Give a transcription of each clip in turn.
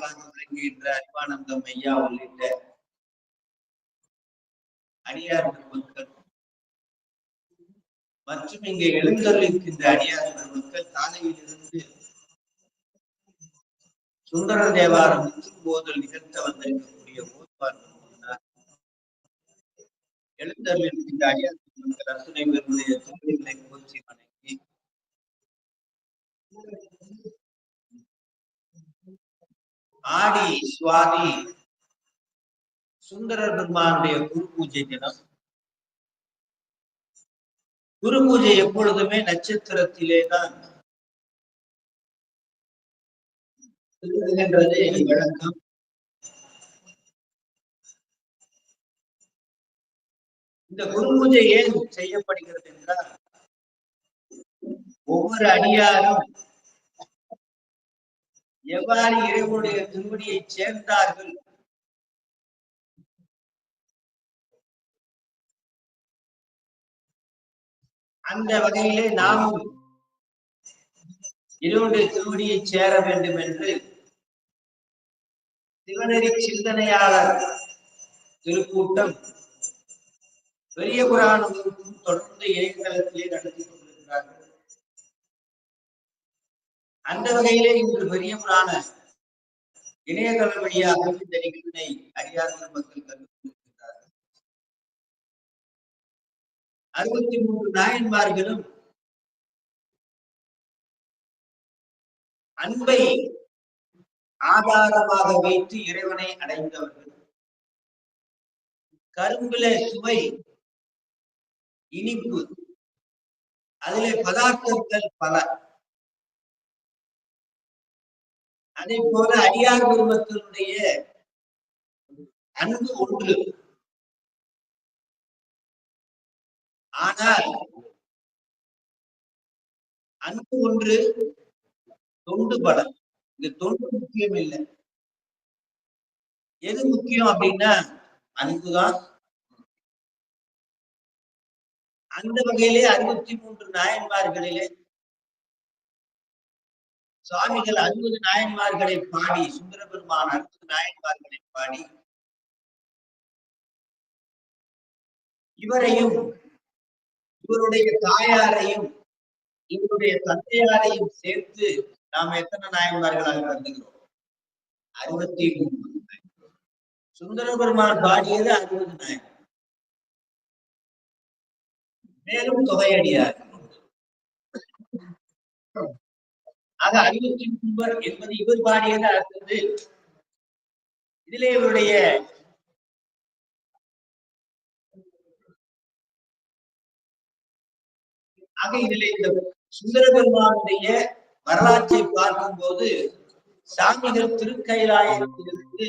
பாடலாக விளங்குகின்ற அறிவானந்தம் ஐயா உள்ளிட்ட அடியார் பெருமக்கள் மற்றும் இங்கே எழுந்தருளிருக்கின்ற அடியார் பெருமக்கள் காலையிலிருந்து சுந்தர தேவாரம் போதல் நிகழ்த்த வந்திருக்கக்கூடிய ஓதுவார்கள் எழுந்தருளிருக்கின்ற அடியார் பெருமக்கள் அத்துணை பேருடைய திருவிழை போற்றி வணங்கி ஆடி சுவாதி சுந்தர பெருமானுடைய குரு பூஜை தினம். குரு பூஜை எப்பொழுதுமே நட்சத்திரத்திலேதான் வழக்கம். இந்த குரு பூஜை ஏன் செய்யப்படுகிறது என்றால், ஒவ்வொரு அடியாரும் எவ்வாறு இறைவனுடைய திருவடியை சேர்ந்தார்கள் அந்த வகையிலே நாமும் இறைவனுடைய திருவடியை சேர வேண்டும் என்று சிவநெறி சிந்தனையாளர் திருக்கூட்டம் பெரிய புராணம் தொடர்ந்து இணையதளத்திலே நடத்தி கொண்டிருக்கிறார்கள். அந்த வகையிலே இன்று பெரிய புராண இணையதள வழியாக இந்த நிகழ்வினை அடியார்கள் மக்கள் கண்டுகொண்டிருக்கிறார்கள். 63 நாயன்மார்களும் அன்பை ஆதாரமாக வைத்து இறைவனை அடைந்தவர்கள். கரும்பில சுவை, இனிப்பு, அதிலே பதார்த்தங்கள் பல. அதே போல அடியார் பெருமக்களுடைய அன்பு ஒன்று. ஆனால் அன்பு ஒன்று, தொண்டு பலம். இந்த தொண்டு முக்கியம் இல்லை. எது முக்கியம் அப்படின்னா அன்புதான். அந்த வகையிலே 63 நாயன்மார்களிலே சுவாமிகள் 60 நாயன்மார்களை பாடி, சுந்தர பெருமான் 60 நாயன்மார்களை பாடி இவரையும் இவருடைய தாயாரையும் இவருடைய தந்தையாரையும் சேர்த்து நாம் எத்தனை நாயன்மார்களாக கருதுகிறோம்? 63. சுந்தர பெருமான் பாடியது 60 நாயன், மேலும் தொகையடியார். ஆக 63 என்பது இவர் பாடியது. அடுத்தது இதிலே இவருடைய ஆக இதிலே இந்த சுந்தர பெருமானுடைய வரலாற்றை பார்க்கும் போது சாமிகள் திருக்கைலாயத்திலிருந்து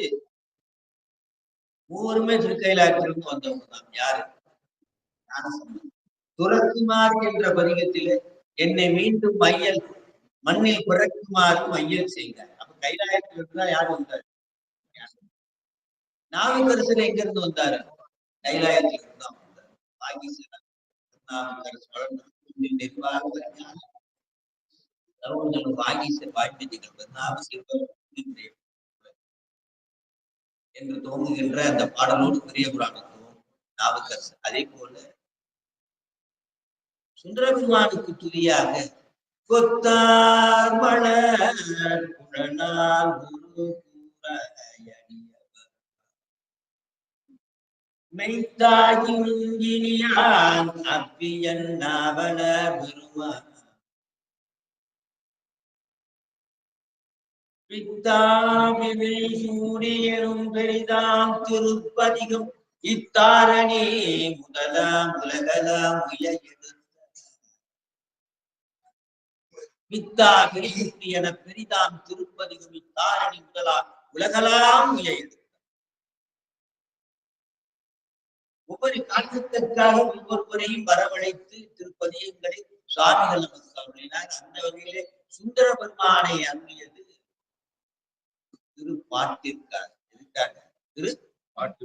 மூவருமே திருக்கைலாயத்திலிருந்து வந்தவங்க தான். யாரு? துறக்குமார் என்ற பதிகத்திலே என்னை மீண்டும் மையல் மண்ணில் பிறக்குமாறு மையல் செய்தார். அப்ப கைலாயத்திலிருந்து தான் யார் வந்தார்? நாவுக்கரசர் எங்க இருந்து வந்தாரு? கைலாயத்திலிருந்து தான் வந்தார். என்று தோன்றுகின்ற அந்த பாடலோடு பெரிய புராணத்துவம் நாவுக்கரசர். அதே போல சுந்தரபெருமானுக்கு துதியாக கொத்தார் மலர் குழலால் மெய்த்தாகியான் அப்பியன் நாவல பெருமான் பித்தாவினை சூரியனும் பெரிதாம் திருப்பதிகம் இத்தாரணி முதலாம் உலகலாம் உயர்ந்த பித்தா பெரிசுத்தி என பெரிதாம் திருப்பதிகம் இத்தாரணி முதலாம் உலகலாம் உயர்ந்த. ஒவ்வொரு காரணத்திற்காக ஒவ்வொருவரையும் வரவழைத்து திருப்பதியங்களை சுவாமிகள் நமக்கு அருளினார். அந்த வகையிலே சுந்தர பெருமானை அருளியது திருப்பாட்டிற்காக. திருப்பாட்டு.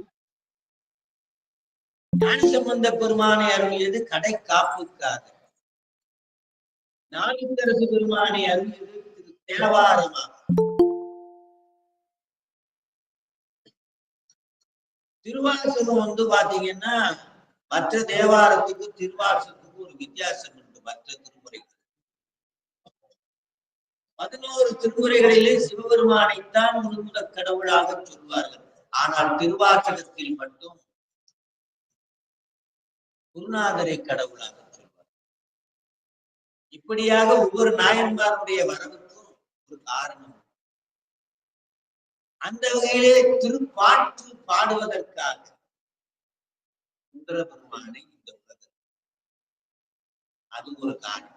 ஞானசம்பந்த பெருமானை அருளியது கடை காப்புக்காக. நாவுக்கரசு பெருமானை அருளியது திரு தேவாரமாக. திருவாசகம் பாத்தீங்கன்னா மற்ற தேவாரத்துக்கும் திருவாசகத்துக்கும் ஒரு வித்தியாசம் உண்டு. மற்ற திருமுறைகள் 11 திருமுறைகளிலே சிவபெருமானைத்தான் முழுமுதற் கடவுளாக சொல்வார்கள். ஆனால் திருவாசகத்தில் மட்டும் குருநாதரை கடவுளாக சொல்வார். இப்படியாக ஒவ்வொரு நாயன்மாருடைய வரவுக்கும் ஒரு காரணம். அந்த வகையிலே திருப்பாற்று பாடுவதற்காக சுந்தர பெருமானை இந்த உலகம், அது ஒரு காரணம்.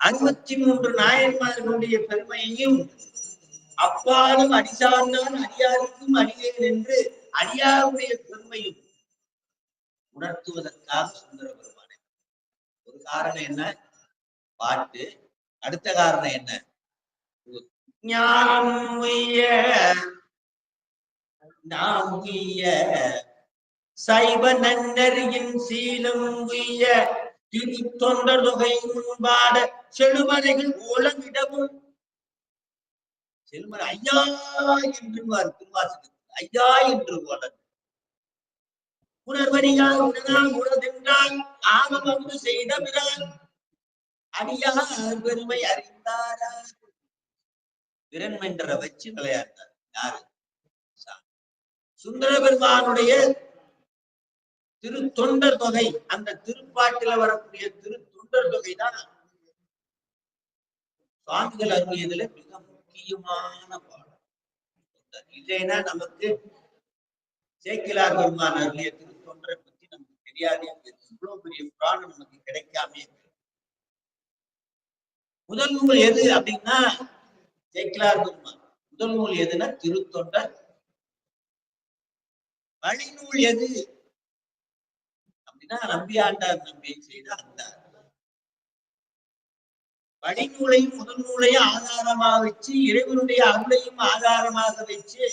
63 நாயன்மார்களுடைய பெருமையையும் அப்பாலும் அடிசார்ந்தான் அடியாருக்கும் அடியேன் என்று அடியாருடைய பெருமையும் உணர்த்துவதற்காக சுந்தர பெருமானை. ஒரு காரணம் என்ன? பாட்டு. அடுத்த காரணம் என்ன? ஞானம் நாம் சைவ நன்னறியின் சீலம் திரு தொண்டர் தொகை முன்பாட செழுமறைகள் ஓலமிடவும் செல்மர் ஐயா என்று திருவாசகத்தில் ஐயா என்று ஓலன் உணர்வறியால் உணரால் உணர்தென்றால் ஆமம் அங்கு செய்த பிறால் அடியார் பெருமை அறிந்தாரா. விரண்மென்ற வச்சு விளையாட்டார். யாரு? சுந்தர பெருமானுடைய திரு தொண்டர் தொகை, அந்த திருப்பாட்டில வரக்கூடிய திரு தொண்டர் தொகை தான் சுவாமிகள் அருளியதுல மிக முக்கியமான பாடம். இல்லைன்னா நமக்கு சேக்கிழார் பெருமான் அருளிய திரு தொண்டரை பத்தி நமக்கு தெரியாது. இவ்வளவு பெரிய புராணம் நமக்கு கிடைக்காமே. முதல் நூல் எது அப்படின்னா சேக்கிழார் பெருமான். முதல் நூல் எதுன்னா திருத்தொண்டர். வழிநூல் எது அப்படின்னா நம்பியாண்டார் நம்பி செய்த அந்த வழிநூலையும் முதல் நூலையும் ஆதாரமாக வச்சு இறைவனுடைய அருளையும் ஆதாரமாக வச்சு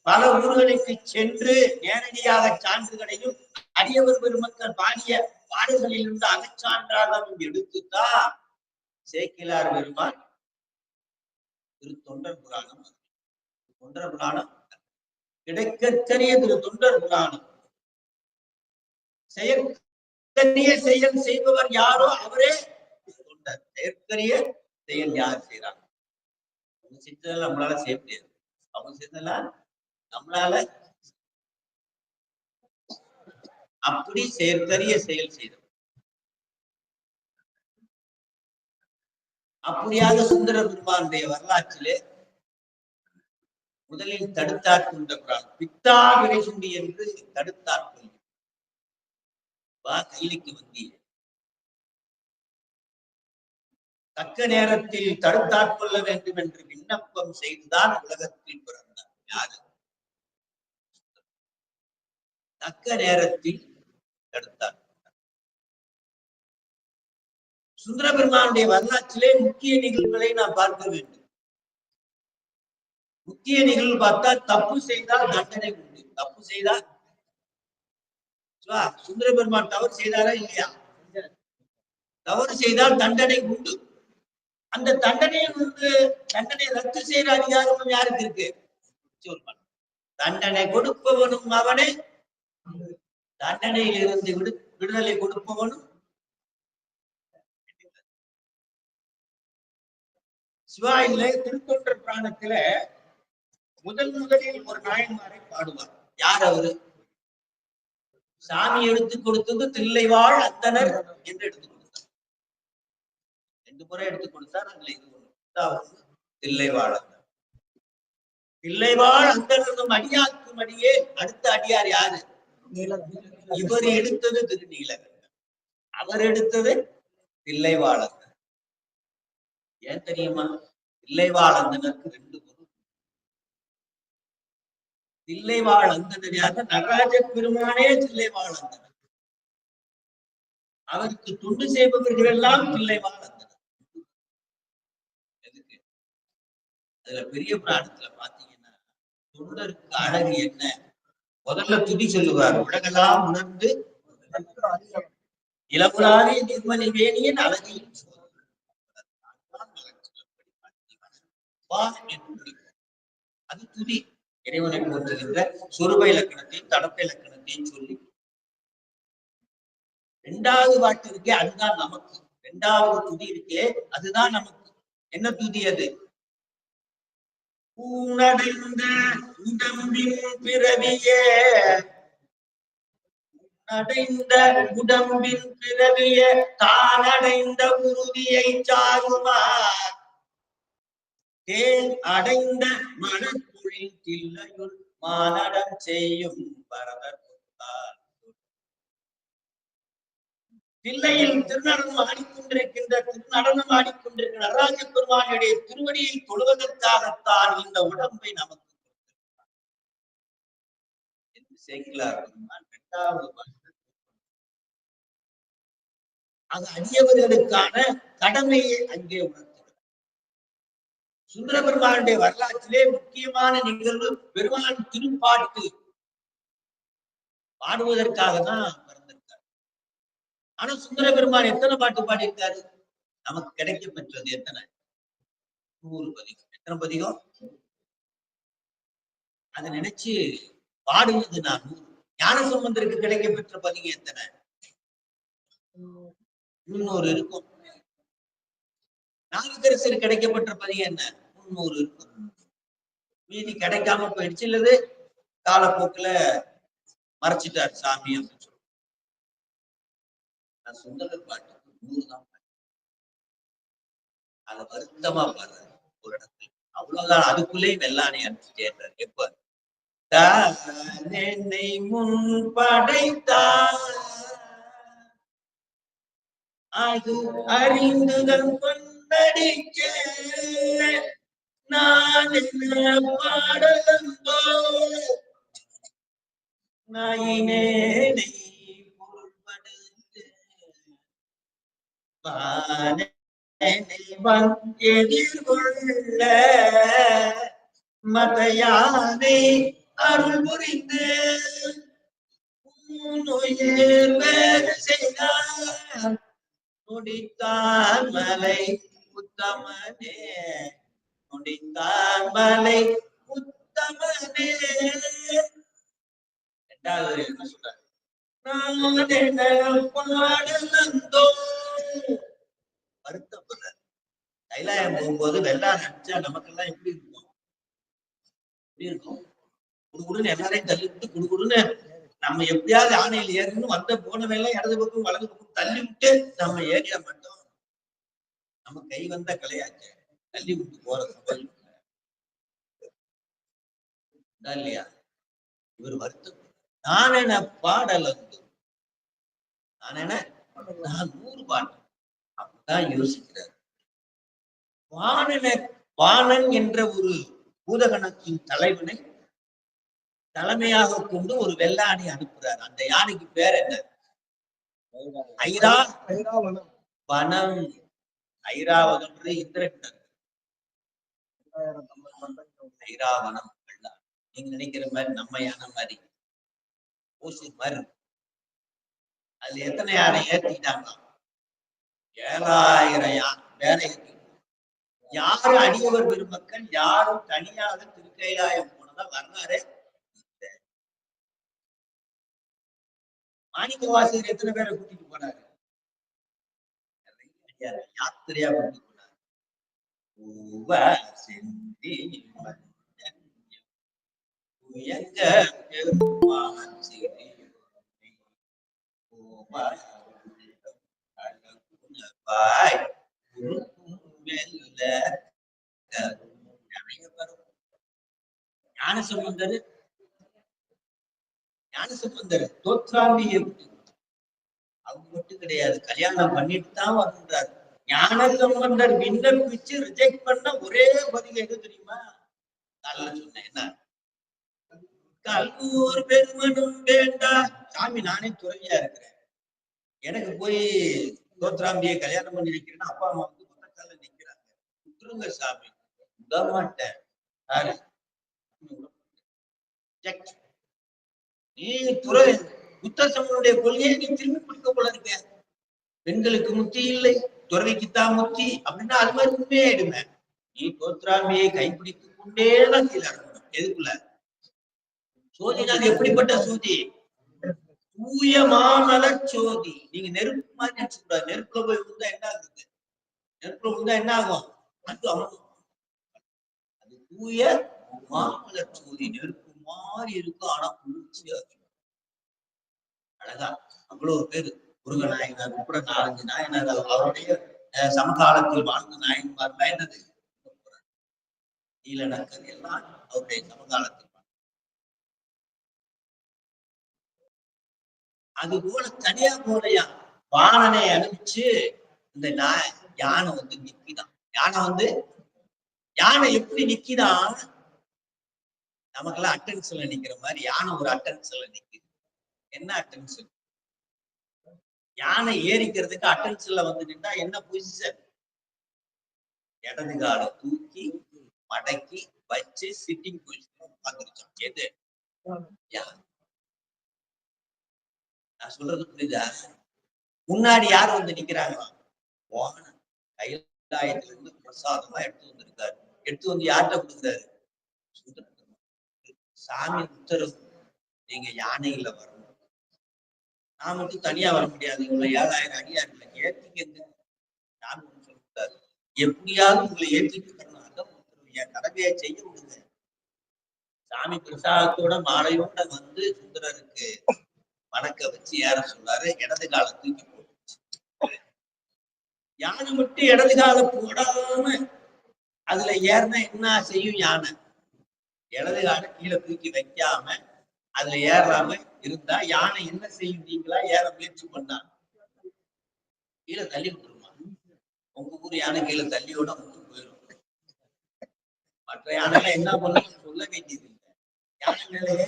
பல ஊர்களுக்கு சென்று நேரடியாக சான்றுகளையும் அடியவர் பெருமக்கள் பாடிய பாடல்களில் இருந்து அகச்சான்றாக எடுத்துத்தான் சேக்கிழார் பெருமான் திரு தொண்டர் புராணம். தொண்டர் புராணம் கிடைக்கரிய திரு தொண்டர் புராணம். செயற்கரிய செயல் செய்பவர் யாரோ அவரே தொண்டர். செயற்கரிய செயல் யார் செய்யறாங்க? அவங்க செஞ்சதெல்லாம் நம்மளால செய்ய முடியாது. அவங்க செஞ்சதெல்லாம் நம்மளால அப்படி செயற்கரிய செயல் செய்தோம். அப்படியாக சுந்தர பெருமானுடைய வரலாற்றிலே முதலில் தடுத்தாட்கொண்ட புராணம் பித்தா விரைசுண்டி என்று தடுத்தாட்கொண்டு வா கைலிக்கு வந்திய தக்க நேரத்தில் தடுத்தாட்கொள்ள வேண்டும் என்று விண்ணப்பம் செய்துதான் உலகத்தில் பிறந்தார். யாரு? தக்க நேரத்தில் தடுத்தார். சுந்தர பெருமானுடைய வரலாற்றிலே முக்கிய நிகழ்வுகளை நாம் பார்க்க வேண்டும். முக்கிய நிகழ்வு பார்த்தா தப்பு செய்தால் தண்டனை உண்டு. தப்பு செய்தால் சுந்தர பெருமான் தவறு செய்தாரா இல்லையா? தவறு செய்தால் தண்டனை உண்டு. அந்த தண்டனையை தண்டனை ரத்து செய்யற அதிகாரமும் யாருக்கு இருக்கு? தண்டனை கொடுப்பவனும் அவனே, தண்டனையில் இருந்து விடுதலை கொடுப்பவனும். சிவாயில திருத்தொண்டர் புராணத்துல முதலில் ஒரு நாயன்மாரை பாடுவார். யார் அவரு? சாமி எடுத்து கொடுத்தது தில்லைவாழ் அந்தனர் என்று எடுத்துக் கொடுத்தார். 2 முறை எடுத்துக் கொடுத்தார். அதுல இது ஒண்ணு. தில்லைவாழ் அந்தனர். தில்லைவாழ் அந்தனர் அடியாக்கும் அடியே. அடுத்த அடியார் யாரு? இவர் எடுத்தது திருநீலகண்டர். அவர் எடுத்தது தில்லைவாழ் அந்தனர். ஏன் தெரியுமா? தில்லைவாழ் அந்தனருக்கு 2 பொருள். தில்லைவாழ் அந்தனர் யாரு? நடராஜ பெருமானே தில்லைவாழ் அந்தனர். அவருக்கு தொண்டு செய்பவர்கள் எல்லாம் தில்லைவாழ் அந்தனர். எதுக்கு? அதுல பெரிய புராணத்துல பாத்தீங்கன்னா தொண்டருக்கு அழகு என்ன? முதல்ல துதி சொல்லுவார். உலகெல்லாம் உணர்ந்து இளமுறாவே நிர்மணி வேணியின் அழகையும் அது துதி. இறைவனை போற்றுகின்ற சொருப இலக்கணத்தையும் தடப்ப இலக்கணத்தையும் சொல்லி 2வது பாட்டு இருக்கே அதுதான் நமக்கு. 2வது துதி இருக்கே அதுதான் நமக்கு. என்ன துதி அது? ஊனடைந்த உடம்பின் பிறவியே, அடைந்த உடம்பின் பிறவிய தானடைந்த உறுதியை சாருமார் தேன் அடைந்த மனத்துளில் தில்லையுள் மானடம் செய்யும் பரதர் தில்லையில் திருநடனம் ஆடிக்கொண்டிருக்கின்ற நடராஜ பெருமானுடைய திருவடியை தொழுவதற்காகத்தான் இந்த உடம்பை நமக்கு சேர்க்கிறார். 2வது அது அடியவர்களுக்கான கடமையை அங்கே உணர்த்துகிறார். சுந்தர பெருமானுடைய வரலாற்றிலே முக்கியமான நிகழ்வு பெருமான் திருப்பாட்டு பாடுவதற்காக தான் பிறந்திருக்கார். ஆனா சுந்தர பெருமான் எத்தனை பாட்டு பாடியிருக்காரு? நமக்கு கிடைக்க பெற்றது எத்தனை? 100 பதிகம். எத்தனை பதிகம்? அதை நினைச்சு பாடுவது நான் 100. ஞானசம்பந்தருக்கு கிடைக்க பெற்ற பதிகம் எத்தனை? 300 இருக்கும். நாவுக்கரசர் கிடைக்கப்பட்ட பதிகம் என்ன? 300 இருக்கும். மீதி கிடைக்காம போயிடுச்சு, இல்லது காலப்போக்குல மறைச்சிட்டார் சாமி அப்படின்னு சொல்லி. நான் சுந்தர பாட்டுக்கு 100 தான் அதை வருத்தமா பாடுறாரு ஒரு இடத்துல. அவ்வளவுதான். அதுக்குள்ளே வெள்ளானை அனுப்பிச்சேர்றாரு. எப்ப என்னை முன் படைத்தார் அது அறிந்துதன் கொண்டடிக்க நான் என்ன பாடலந்தோ நாயினேனை பொருள்படுத்து எதிர்கொள்ள மதையானை அருள் புரிந்து செய்தார் முடித்தான் மலை உத்தமனே, முடித்தான் மலை உத்தமனே. 2வது என்ன சொல்றாரு? வருத்தப்படுற கைலாயம் போகும்போது வெள்ளான் அடிச்சா நமக்கெல்லாம் எப்படி இருக்கும்? எப்படி இருக்கும்? குடுகுடுன்னு எல்லாரையும் தள்ளி விட்டு குடுகுடுன்னு நம்ம எப்படியாவது ஆணையில் ஏறணும் வந்த போனவெல்லாம் இடது பக்கம் வலது பக்கம் தள்ளி விட்டு நம்ம ஏறிய மாட்டோம். நம்ம கை வந்த கலையாச்சு தள்ளி விட்டு போற சபை இல்லையா? இவர் வருத்தம். நான் என்ன பாடல் வந்து நான் 100 பாட்டு அப்படிதான் யோசிக்கிறார். வாணன் என்ற ஒரு பூதகணத்தின் தலைவனை தலைமையாக கொண்டு ஒரு வெள்ளாணி அனுப்புறார். அந்த யானைக்கு பேர் என்ன? ஐராவனம். ஐராவதம் இந்திரன். ஐராவனம் வெள்ளாணி. நீங்க நினைக்கிற மாதிரி நம்ம யானை மாதிரி ஊசி மாதிரி. அதுல எத்தனை யானை ஏற்றிட்டாங்க? 7000 யானை. யாரும் அடியவர் பெருமக்கள் யாரும் தனியாக திருக்கைலாயம் போனதா வரலாறு. மாணிக்க வாசகர் எத்தனை பேரை கூட்டிட்டு போனாரு? யாத்திரையா கூட்டிட்டு போனாரு. ஞானசம்பந்தர் தோற்றாம்பியை அவங்க மட்டும் கிடையாது, கல்யாணம் பண்ணிட்டு தான் வருன்றார். ஞானசம்பந்தர் விண்ணப்பிச்சு ரிஜெக்ட் பண்ண ஒரே பதில் எது தெரியுமா? சொன்னேன் என்ன? கல்லூர் பெருமனும் வேண்டா சாமி, நானே துறவியா இருக்கிறேன், எனக்கு போய் தோற்றாம்பியை கல்யாணம் பண்ணி வைக்கிறேன்னா அப்பா அம்மா வந்து பக்கத்தால நிக்கிறாங்க, விட்டுருங்க சாமி. விட மாட்டேன். நீ புத்தசமனுடைய கொள்கையை நீ திரும்பி பிடிக்க போல இருக்க. பெண்களுக்கு முத்தி இல்லை, துறவிக்குத்தான் முத்தி அப்படின்னா அது மாதிரி உண்மையாயிடுமே. நீ தோற்றாம்பியை கைப்பிடித்துக் கொண்டேதான் கீழே இருக்கணும். எதுக்குள்ள? சோதினால் எப்படிப்பட்ட சோதி? தூய மாநல சோதி. நீங்க நெருப்பு மாதிரி நினைச்சு கூடாது. நெருப்புல போய் விழுந்தா என்ன ஆகுது? நெருப்புல விழுந்தா என்ன ஆகும்? அது தூய மாநல சோதி. நெருப்பு மாதிரி இருக்கும், ஆனா குளிர்ச்சியா இருக்கும். அழகா அவ்வளவு பேரு முருகநாயனார் உட்பட 4 நாயனார் அவருடைய சமகாலத்தில் வாழ்ந்த நாயன்மார்லாம் என்னது? நீலநக்கர் எல்லாம் அவருடைய சமகாலத்தில். அது போல தனியா போலையா வாணனை அனுப்பிச்சு இந்த யானை வந்து நிக்கிதான். யானை எப்படி நிக்கிதான்? நமக்கெல்லாம் அட்டென்ஷன்ல நிக்கிற மாதிரி யானை ஒரு அட்டென்ஷன்ல நிக்குது. என்ன அட்டென்ஷன்? யானை ஏறிக்கிறதுக்கு அட்டென்ஷன்ல வந்து நின்றா என்ன பொசிஷன்? இடது கால தூக்கி மடக்கி வச்சு சிட்டிங் பொசிஷன் உட்காந்துருச்சோம். எது? நான் சொல்றது புரியுதா? முன்னாடி யார் வந்து நிக்கிறாங்க? வாகனம் கைலாயத்துல இருந்து பிரசாதமா எடுத்து வந்திருக்காரு. எடுத்து வந்து யார்கிட்ட கொடுக்குறாரு? சாமி உத்தரவு, நீங்க யானையில வரணும். நான் மட்டும் தனியா வர முடியாது. உங்களை 7000 அடியார்களை ஏற்றிக்கங்க. நான் சொல்லிட்டாரு, எப்படியாவது உங்களை ஏற்றிட்டு என் கடமையை செய்ய விடுங்க. சாமி பிரசாதத்தோட மாலையோட வந்து சுந்தரருக்கு வணக்க வச்சு ஏற சொன்னாரு. இடது கால தூக்கி போட்டுச்சு. யானை மட்டும் இடது கால போடாம அதுல ஏறினா என்ன செய்யும்? யானை இடது கால கீழே தூக்கி வைக்காம அதுல ஏறாம இருந்தா யானை என்ன செய்யும்? நீங்களா ஏற முயற்சி பண்ணா கீழே தள்ளி விட்டுருமா? உங்க ஊர் யானை கீழே தள்ளியோட போயிடும். மற்ற யானை என்ன பண்ணணும் சொல்ல வேண்டியது இல்லை. யானை மேலேயே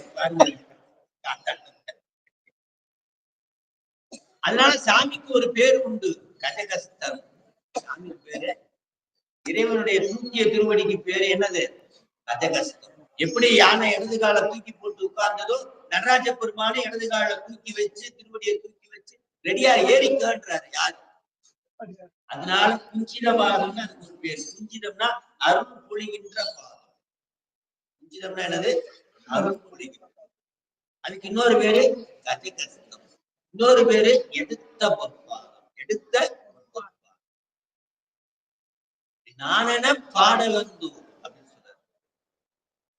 அதனால சாமிக்கு ஒரு பேர் உண்டு, கஜகஸ்தர். சாமி பேரு, இறைவனுடைய தூக்கிய திருவடிக்கு பேரு என்னது? கஜகஸ்தம். எப்படி யானை இடது கால தூக்கி போட்டு உட்கார்ந்ததோ, நடராஜ பெருமானை இடது கால தூக்கி வச்சு திருவடியை தூக்கி வச்சு ரெடியா ஏறிக்கன்றாரு. யாரு? அதனால குஞ்சிதபாதம்னு அதுக்கு ஒரு பேர். குஞ்சிதம்னா அருள் பொழிகின்ற பாதம். குஞ்சிதம்னா என்னது? அருள் பொழிகின்ற. அதுக்கு இன்னொரு பேரு கஜகஸ்தம். இன்னொரு பேரு எடுத்த பொற்பாதம். எடுத்த பொற்பாதம். நானென பாடலந்து அப்படின்னு சொல்றாரு.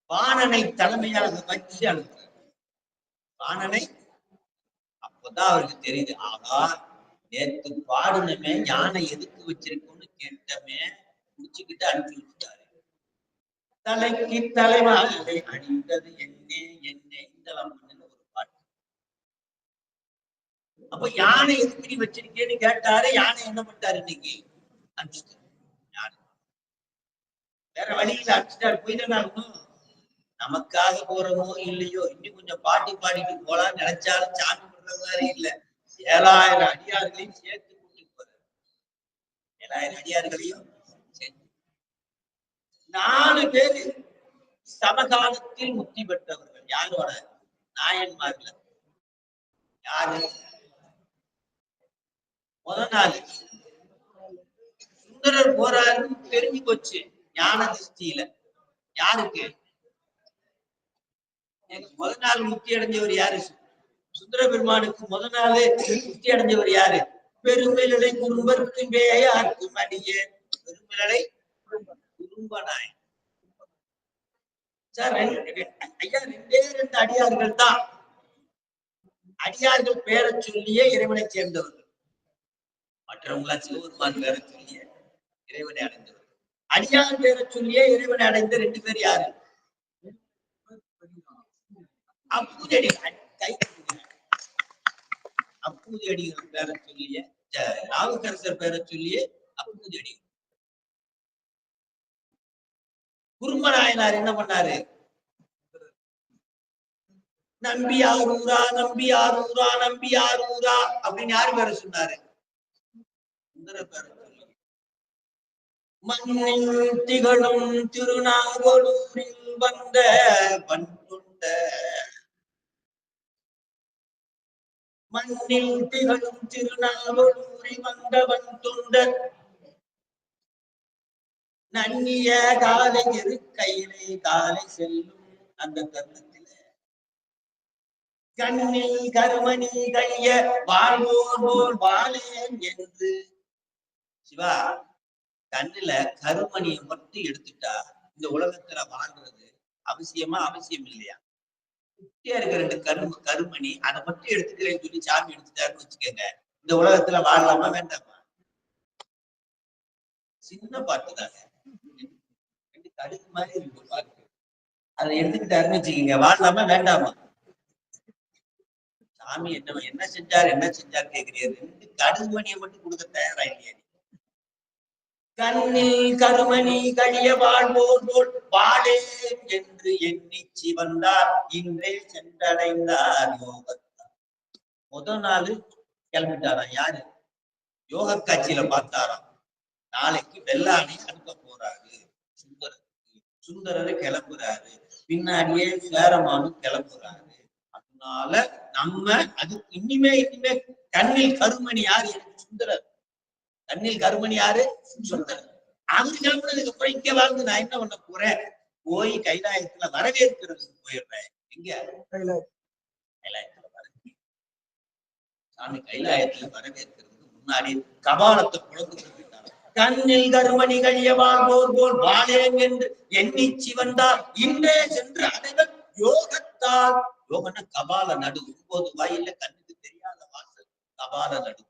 வாணனை தலைமையாக வச்சு அனுப்புறாரு. வாணனை அப்பதான் அவருக்கு தெரியுது, ஆனா நேற்று பாடுனமே யானை எதுக்கு வச்சிருக்கோம்னு கேட்டமே குடிச்சுக்கிட்டு அனுப்பி வச்சுட்டாரு. தலைக்கு தலைவாழை அணிந்தது என்னே என்னே இந்தளம் ஒரு பாட்டு. அப்ப யானை எதுக்கு வச்சிருக்கேன்னு கேட்டாரு. யானை என்ன பண்ணிட்டாரு? இன்னைக்கு அனுப்பிச்சிட்டாரு. வேற வழியில அனுப்பிச்சிட்டாரு. போய்தானே ஆகணும். நமக்காக போறோமோ இல்லையோ, இன்னும் கொஞ்சம் பாட்டி பாடிட்டு போலான்னு நினைச்சாலும் சாமி பண்ற மாதிரி இல்ல. 7000 அடியார்களையும் சேர்த்து கூட்டிட்டு போறாரு. 7000 அடியார்களையும் சேர்த்து 4 பேரு சமகாலத்தில் முக்தி பெற்றவர்கள். யாரோட? நாயன்மார்ல. யாரு? முதல் நாள் சுந்தரர் போறாருன்னு தெரிஞ்சு போச்சு ஞான திருஷ்டியில. யாருக்கு? முதல் நாள் முக்தி அடைஞ்சவர் யாரு? சுந்தர பெருமானுக்கு முதல் நாளே முக்தி அடைஞ்சவர் யாரு? பெருமிழலை குறும்பருக்கு மேயார்க்கும் அடியே பெருமிழலை குறும்பனாய். சார் ஐயா, 2 அடியார்கள் தான். அடியார்கள் பேரை சொல்லியே இறைவனை சேர்ந்தவர்கள். மற்றவங்களா சிவபெருமான் பேரை சொல்லியே இறைவனை அடைந்தவர். அடியார் பேரை சொல்லியே இறைவனை அடைந்த 2 பேர் யாரு? அப்பூதியடிகள். அப்பூதியடிகள் பேரை சொல்லிய நாவுக்கரசர் பேரை சொல்லியே அப்பூதியடிகள். குறும்பநாயனார் என்ன பண்ணாரு? நம்பியாரூரா நம்பியாரூரா நம்பியாரூரா அப்படின்னு யாரு பேரை சொன்னாரு? சுந்தர பேரை சொல்லி. மண்ணின் திகழும் திருநாகலூரில் வந்த பண்புண்ட மண்ணில் திகழும் திருநாகலூரில் வந்தவன் தொண்டர் நன்னிய காலை இருக்கையிலே காலை செல்லும் அந்த தருணத்தில கண்ணில் கருமணி கழிய வாழ்வோர் போல் வாழேன் என்று. சிவா, கண்ணுல கருமணியை மட்டும் எடுத்துட்டா இந்த உலகத்துல வாழ்றது அவசியமா அவசியம் இல்லையா? குட்டியா இருக்கிற 2 கருமணி அதை மட்டும் எடுத்துக்கிறேன்னு சொல்லி சாமி எடுத்துட்டாருன்னு வச்சுக்கோங்க, இந்த உலகத்துல வாழலாமா வேண்டாமா? சின்ன பாட்டு தாங்க, 2 கடுகு மாதிரி இருக்கு பாட்டு, அதை எடுத்துக்கிட்டாருன்னு வச்சுக்கோங்க, வாழலாமா வேண்டாமா? சாமி என்ன செஞ்சார் கேக்குறீங்க, 2 கடுகு மணியை மட்டும் கொடுக்க தயாரா இல்லையா? கண்ணில் கருமணி கழிய வாழ்வோர் போல் வாழேன் என்று எண்ணிச்சி வந்தார், இன்றே சென்றடைந்தார் யோகத்தார். முதல் நாள் கிளம்பிட்டாராம். யாரு? யோக காட்சியில பார்த்தாராம். நாளைக்கு வெள்ளாணி அனுப்ப போறாரு சுந்தரரை கிளம்புறாரு, பின்னாடியே சேரமானும் கிளம்புறாரு. அதனால நம்ம அது இனிமே கண்ணில் கருமணி யாரு? சுந்தரர். கண்ணில் கருமணி யாரு? சுந்தரர். அவரு கிளம்புனதுக்கு அப்புறம் இங்க வாழ்ந்து நான் என்ன பண்ண போறேன்? போய் கைலாயத்துல வரவேற்கிறதுக்கு போயிடுறேன். எங்க? கைலாயத்துல வரவேற்க. சாமி கைலாயத்துல வரவேற்கிறதுக்கு முன்னாடி கபாலத்தை குழந்தை கண்ணில் கருமணி கழிய வாழ்வோர் போல் வாழேன் என்று எண்ணிச்சி வந்தால், இன்றே சென்று அனைவர் யோகத்தால். யோகன கபால நடு. 9 வாயில கண்ணுக்கு தெரியாத வாசல் கபால நடு.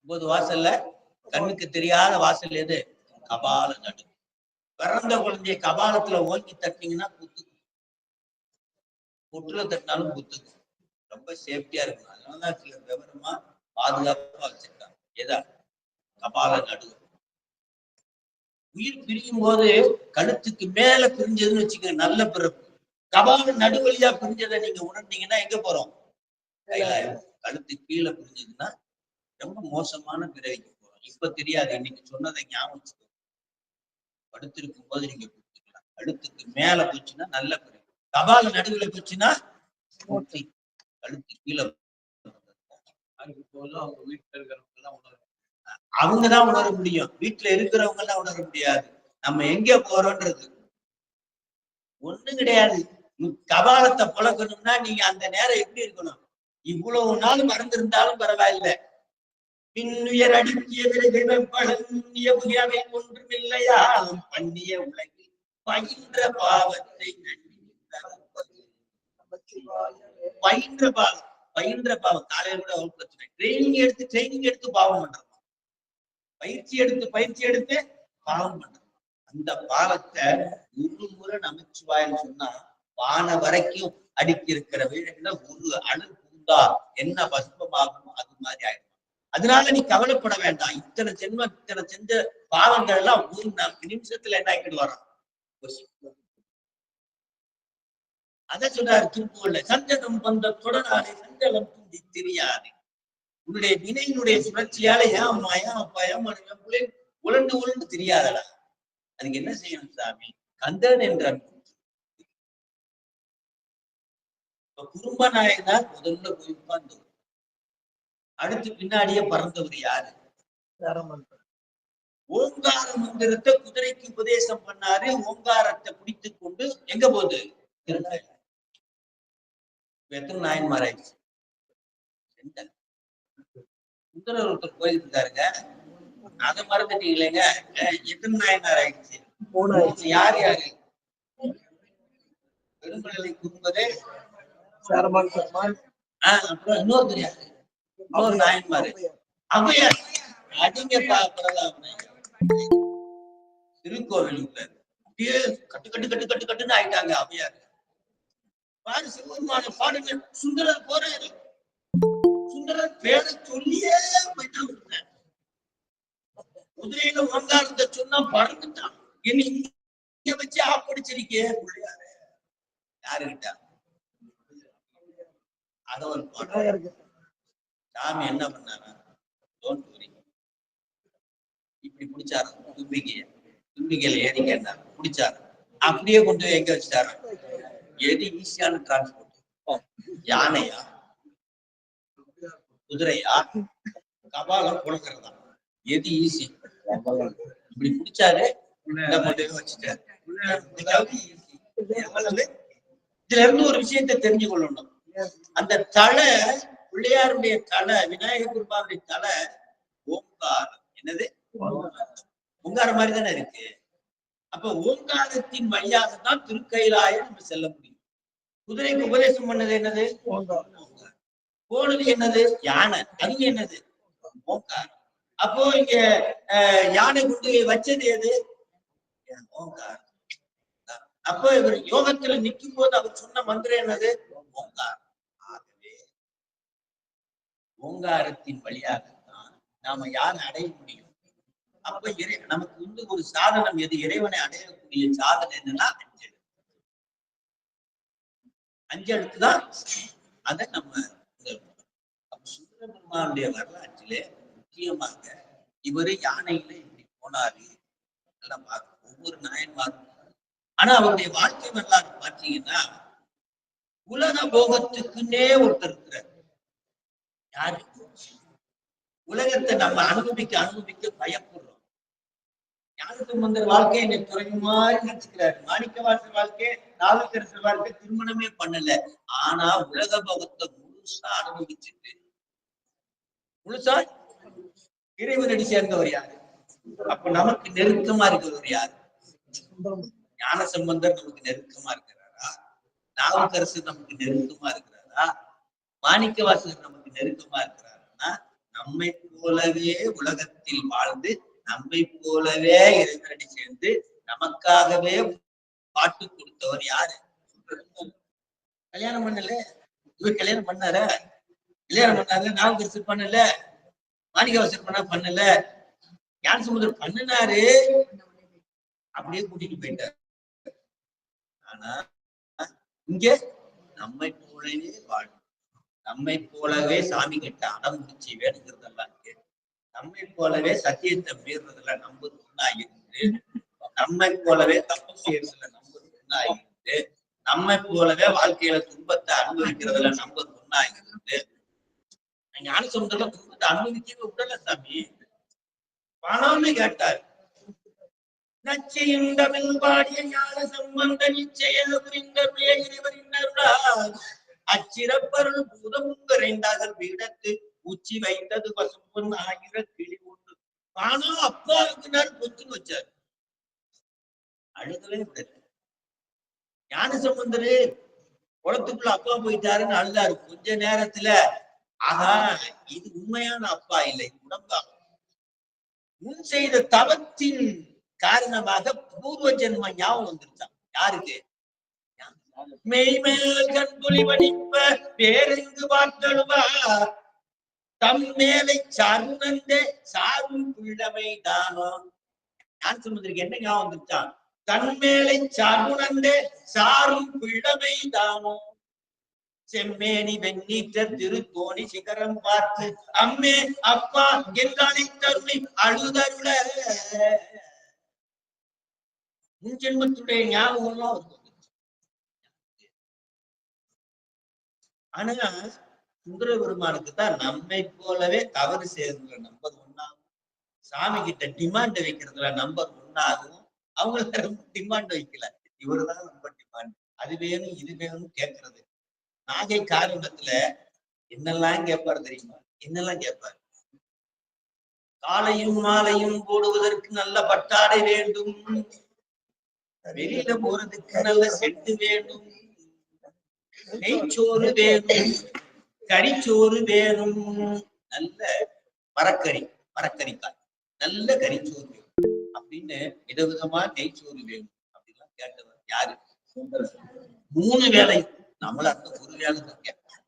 9 வாசல்ல கண்ணுக்கு தெரியாத வாசல் எது? கபால நடு. பிறந்த குழந்தைய கபாலத்துல ஓங்கி தட்டினீங்கன்னா குத்துக்கும், புற்றுல தட்டினாலும் குத்துக்கும். ரொம்ப சேஃப்டியா இருக்கும். அதனாலதான் சில விவரமா பாதுகாப்பா வச்சிருக்காங்க. எதா? கபால நடு. உயிர் பிரியும் போது கழுத்துக்கு மேல பிரிஞ்சதுன்னு வச்சுக்க, நல்ல பிறப்பு. கபால நடு வழியா பிரிஞ்சதை நீங்க உணர்ந்தீங்கன்னா எங்க போறோம்? கைலாயம். கழுத்து கீழே பிரிஞ்சதுன்னா ரொம்ப மோசமான பிறவிக்கு போறோம். இப்ப தெரியாது, இன்னைக்கு சொன்னதை ஞாபகம் வச்சுக்கோ. படுத்திருக்கும் போது நீங்க கொடுத்துக்கலாம். கழுத்துக்கு மேல போச்சுன்னா நல்ல பிறவி. கபால நடுவுல போச்சுன்னா கழுத்து கீழே. அவங்க வீட்டுல இருக்கிறவங்க எல்லாம் உணர, அவங்கதான் உணர முடியும். வீட்டுல இருக்கிறவங்க எல்லாம் உணர முடியாது. நம்ம எங்க போறோம்ன்றது ஒண்ணு கிடையாது. கபாலத்தை புழக்கணும்னா நீங்க அந்த நேரம் எப்படி இருக்கணும்? இவ்வளவு நாள் மறந்திருந்தாலும் பரவாயில்லை. பின்னுயர் அடுக்கிய ஒன்றும் இல்லையா பண்ணிய உலகில் பயின்ற பாவத்தை பயின்ற பாவம். காலையில கூட ஒரு பிரச்சனை, ட்ரைனிங் எடுத்து பாவம் பண்றோம். பயிற்சி எடுத்து பாவம் பண்றோம். அந்த பாவத்தை 1 முறை நமச்சிவாயன்னு சொன்னா வான வரைக்கும் அடுக்கி இருக்கிற வீடுல ஒரு அணு பூந்தா என்ன பஸ்பமாகுமோ அது மாதிரி ஆயிடும். அதனால நீ கவலைப்பட வேண்டாம். இத்தனை செஞ்ச பாவங்கள் எல்லாம் 1 நிமிஷத்துல என்ன ஆகிட்டு வரோம். அதை சொல்றாரு திருப்பூர்ல, சஞ்சலம் வந்த தொடராலே சஞ்சலம் தூண்டி தெரியாது. உன்னுடைய வினையினுடைய சுழற்சியால ஏன் அம்மா ஏன் அப்பா ஏன் மனைவி உழண்டு தெரியாதடா. அதுக்கு என்ன செய்யணும் சாமி? கந்தன் என்ற குடும்ப நாயனார் முதல்ல போய் உட்கார்ந்து, அடுத்து பின்னாடியே பறந்தவர் யாரு? ஓங்கார மந்திரத்தை குதிரைக்கு உபதேசம் பண்ணாரு. ஓங்காரத்தை பிடித்துக் கொண்டு எங்க போகுது? எத்தனை நாயன்மார் ஆயிடுச்சு? சுந்தரர் ஒருத்தர் கோயில் இருந்தாருங்க, அதை மறந்துட்டீங்களேங்க. எத்தனை நாயனார் ஆயிடுச்சு? யாரு? பெருமலை குறும்பதே. அப்புறம் இன்னொரு யாரு? இன்னொரு நாயன்மாரு அவையார். அடிங்க திருக்கோவில் அப்படியே கட்டுன்னு ஆயிட்டாங்க அவையார். பாரு சிவபெருமான பாடுங்க. சுந்தரர் போறாரு, சுந்தரர் பேரை சொல்லியே போயிட்டான். குதிரையில ஓங்காரத்தை சொன்னா பறந்துட்டான். இங்க வச்சு ஆப்படிச்சிருக்கே பிள்ளையாரு. யாருக்கிட்ட? அத ஒரு பாட்டு. சாமி என்ன பண்ணாரா? இப்படி பிடிச்சாரு தும்பிக்கையில ஏறி கேட்டாரு, பிடிச்சாரு. அப்படியே கொண்டு போய் எங்க வச்சுட்டாரு? எது ஈஸியான டிரான்ஸ்போர்ட்? யானையா, குதிரையா, கபாலம் புழக்கிறதா? எது ஈஸி? இப்படி பிடிச்சாரு, வச்சுட்டாரு. இதுல இருந்து ஒரு விஷயத்தை தெரிஞ்சு கொள்ளணும். அந்த தலை, பிள்ளையாருடைய தலை, விநாயக பெருமானுடைய தலை ஓங்காரம். என்னது? ஓங்காரம் மாதிரி தானே இருக்கு. அப்ப ஓங்காரத்தின் வழியாகத்தான் திருக்கைலாயம் நம்ம செல்ல முடியும். குதிரைக்கு உபதேசம் பண்ணது என்னது? போனது என்னது? யானை. அது என்னது? ஓங்காரம். அப்போ இங்க யானை கொண்டு வச்சது எது? ஓங்காரம். அப்போ இவர் யோகத்துல நிற்கும் போது அவர் சொன்ன மந்திரம் என்னது? ஓங்காரம். ஆகவே ஓங்காரத்தின் வழியாகத்தான் நாம யாரை அடைய முடியும். அப்ப நமக்கு ஒரு சாதனம் எது? இறைவனை அடையக்கூடிய சாதனை என்னன்னா அஞ்செழுத்து தான். அதை நம்ம சுந்தரபெருமானுடைய வரலாற்றிலே முக்கியமாக இவரு யானையில இப்படி போனாரு எல்லாம் பார்க்கணும். ஒவ்வொரு நாயன்மாரும். ஆனா அவருடைய வாழ்க்கை வரலாறு பார்த்தீங்கன்னா உலக போகத்துக்குன்னே ஒருத்தர் இருக்கிறார். யாரு? உலகத்தை நம்ம அனுபவிக்க பயப்படுறோம். ஞானசம்பந்தர் வாழ்க்கை என்னை துறை மாதிரி நினைச்சுக்கிறாரு. மாணிக்கவாசர் வாழ்க்கை, நாவுக்கரசர் வாழ்க்கை திருமணமே பண்ணல. ஆனா உலக போகத்தை முழுசா அனுபவிச்சுட்டு முழுசா இறைவனடி சேர்ந்தவர் யாரு? அப்ப நமக்கு நெருக்கமா இருக்கிறவர் யாரு? ஞானசம்பந்தர் நமக்கு நெருக்கமா இருக்கிறாரா? நாவுக்கரசர் நமக்கு நெருக்கமா இருக்கிறாரா? மாணிக்கவாசகர் நமக்கு நெருக்கமா இருக்கிறாருன்னா நம்மை போலவே உலகத்தில் வாழ்ந்து நம்மை போலவே இறைவனடி சேர்ந்து நமக்காகவே பாட்டு கொடுத்தவர் யாரு? கல்யாணம் பண்ணல. இவர் கல்யாணம் பண்ணார? கல்யாணம் பண்ணாரு. நாவுக்கரசர் பண்ணல. மாணிக்கவாசகர் பண்ணல. ஞானசம்பந்தர் பண்ணினாரு, அப்படியே கூட்டிட்டு போயிட்டார். ஆனா இங்க நம்மை போலவே வாழும், நம்மை போலவே சாமி கிட்ட அடம் முடிச்சு வேணுங்கிறதெல்லாம் கேட்டு, நம்மை போலவே சத்தியத்தை மீறுறதுல நம்பர் ஒண்ணாயிருந்து, நம்மை போலவே தப்பு செய்யறதுல நம்பர் ஒண்ணாயிருந்து, நம்மை போலவே வாழ்க்கையில துன்பத்தை அனுபவிக்கிறதுல நம்பர் ஒண்ணாயிருந்து, ஞானசம்பந்தர்ல துன்பத்தை அனுபவிக்கவே விடல சாமி. பணம்னு கேட்டார். நச்சையுண்டமிழ் பாடிய ஞான சம்பந்த நிச்சயம் புரிந்தருளே இறைவரின் அருளால் அச்சிறப்பருள் பூதமும் விரைந்தார்கள் பீடத்து உச்சி வைத்தது பசும்பொன் ஆகிற கிளி உண்டு. பணம் அப்பாவுக்குனாரு பொத்துன்னு வச்சார். அழுதவே விடல. ஞான சம்பந்தரு குளத்துக்குள்ள அப்பா போயிட்டாருன்னு அழுதாரு. கொஞ்ச நேரத்துல ஆகா இது உண்மையான அப்பா இல்லை, உடம்பா. முன் செய்த தவத்தின் காரணமாக பூர்வ ஜென்ம ஞாபகம் வந்துருச்சான். யாருக்கு? மெய்மேல் கண்புலி வடிப்ப பேரெங்கு பார்த்தழுவார் தம் மேலை சாருணந்தே சாரும் பிள்ளமை தானோ. ஞான சம்பந்தருக்கு என்ன ஞாபகம் வந்துருச்சான்? தன் மேலை சாருணந்தே சாரும் பிள்ளமை தானோ. செம்மேனி வெண்ணீற்ற திருத்தோணி சிகரம் பார்த்து அம்மே அப்பா என்றானை தருணி அழுதருள. முன்ஜென்மத்துடைய ஞாபகம்லாம் இருக்கும். ஆனா சுந்தர பெருமானுக்கு தான் நம்மை போலவே தவறு செய்யறதுல நம்பர் ஒண்ணாகும், சாமி கிட்ட டிமாண்ட் வைக்கிறதுல நம்பர் ஒண்ணாகும். அவங்களுக்கு ரொம்ப டிமாண்ட் வைக்கல, இவருதான் ரொம்ப டிமாண்ட். அது வேணும் இது வேணும்னு கேட்கறது. நாகை காரணத்துல என்னெல்லாம் கேட்பாரு தெரியுமா? என்னெல்லாம் கேட்பாரு? காலையும் மாலையும் போடுவதற்கு நல்ல பட்டாடை வேண்டும், வெளியில போறதுக்கு நல்ல செட்டு வேணும், நெய்ச்சோறு வேணும், கறிச்சோறு வேணும், நல்ல மரக்கறிக்காய் நல்ல கறிச்சோறு வேணும் அப்படின்னு விதவிதமா நெய்ச்சோறு வேணும் அப்படின்லாம் கேட்டவர் யாரு? 3 வேலை. நம்மள அந்த ஒரு வேலை தான் கேட்டார்.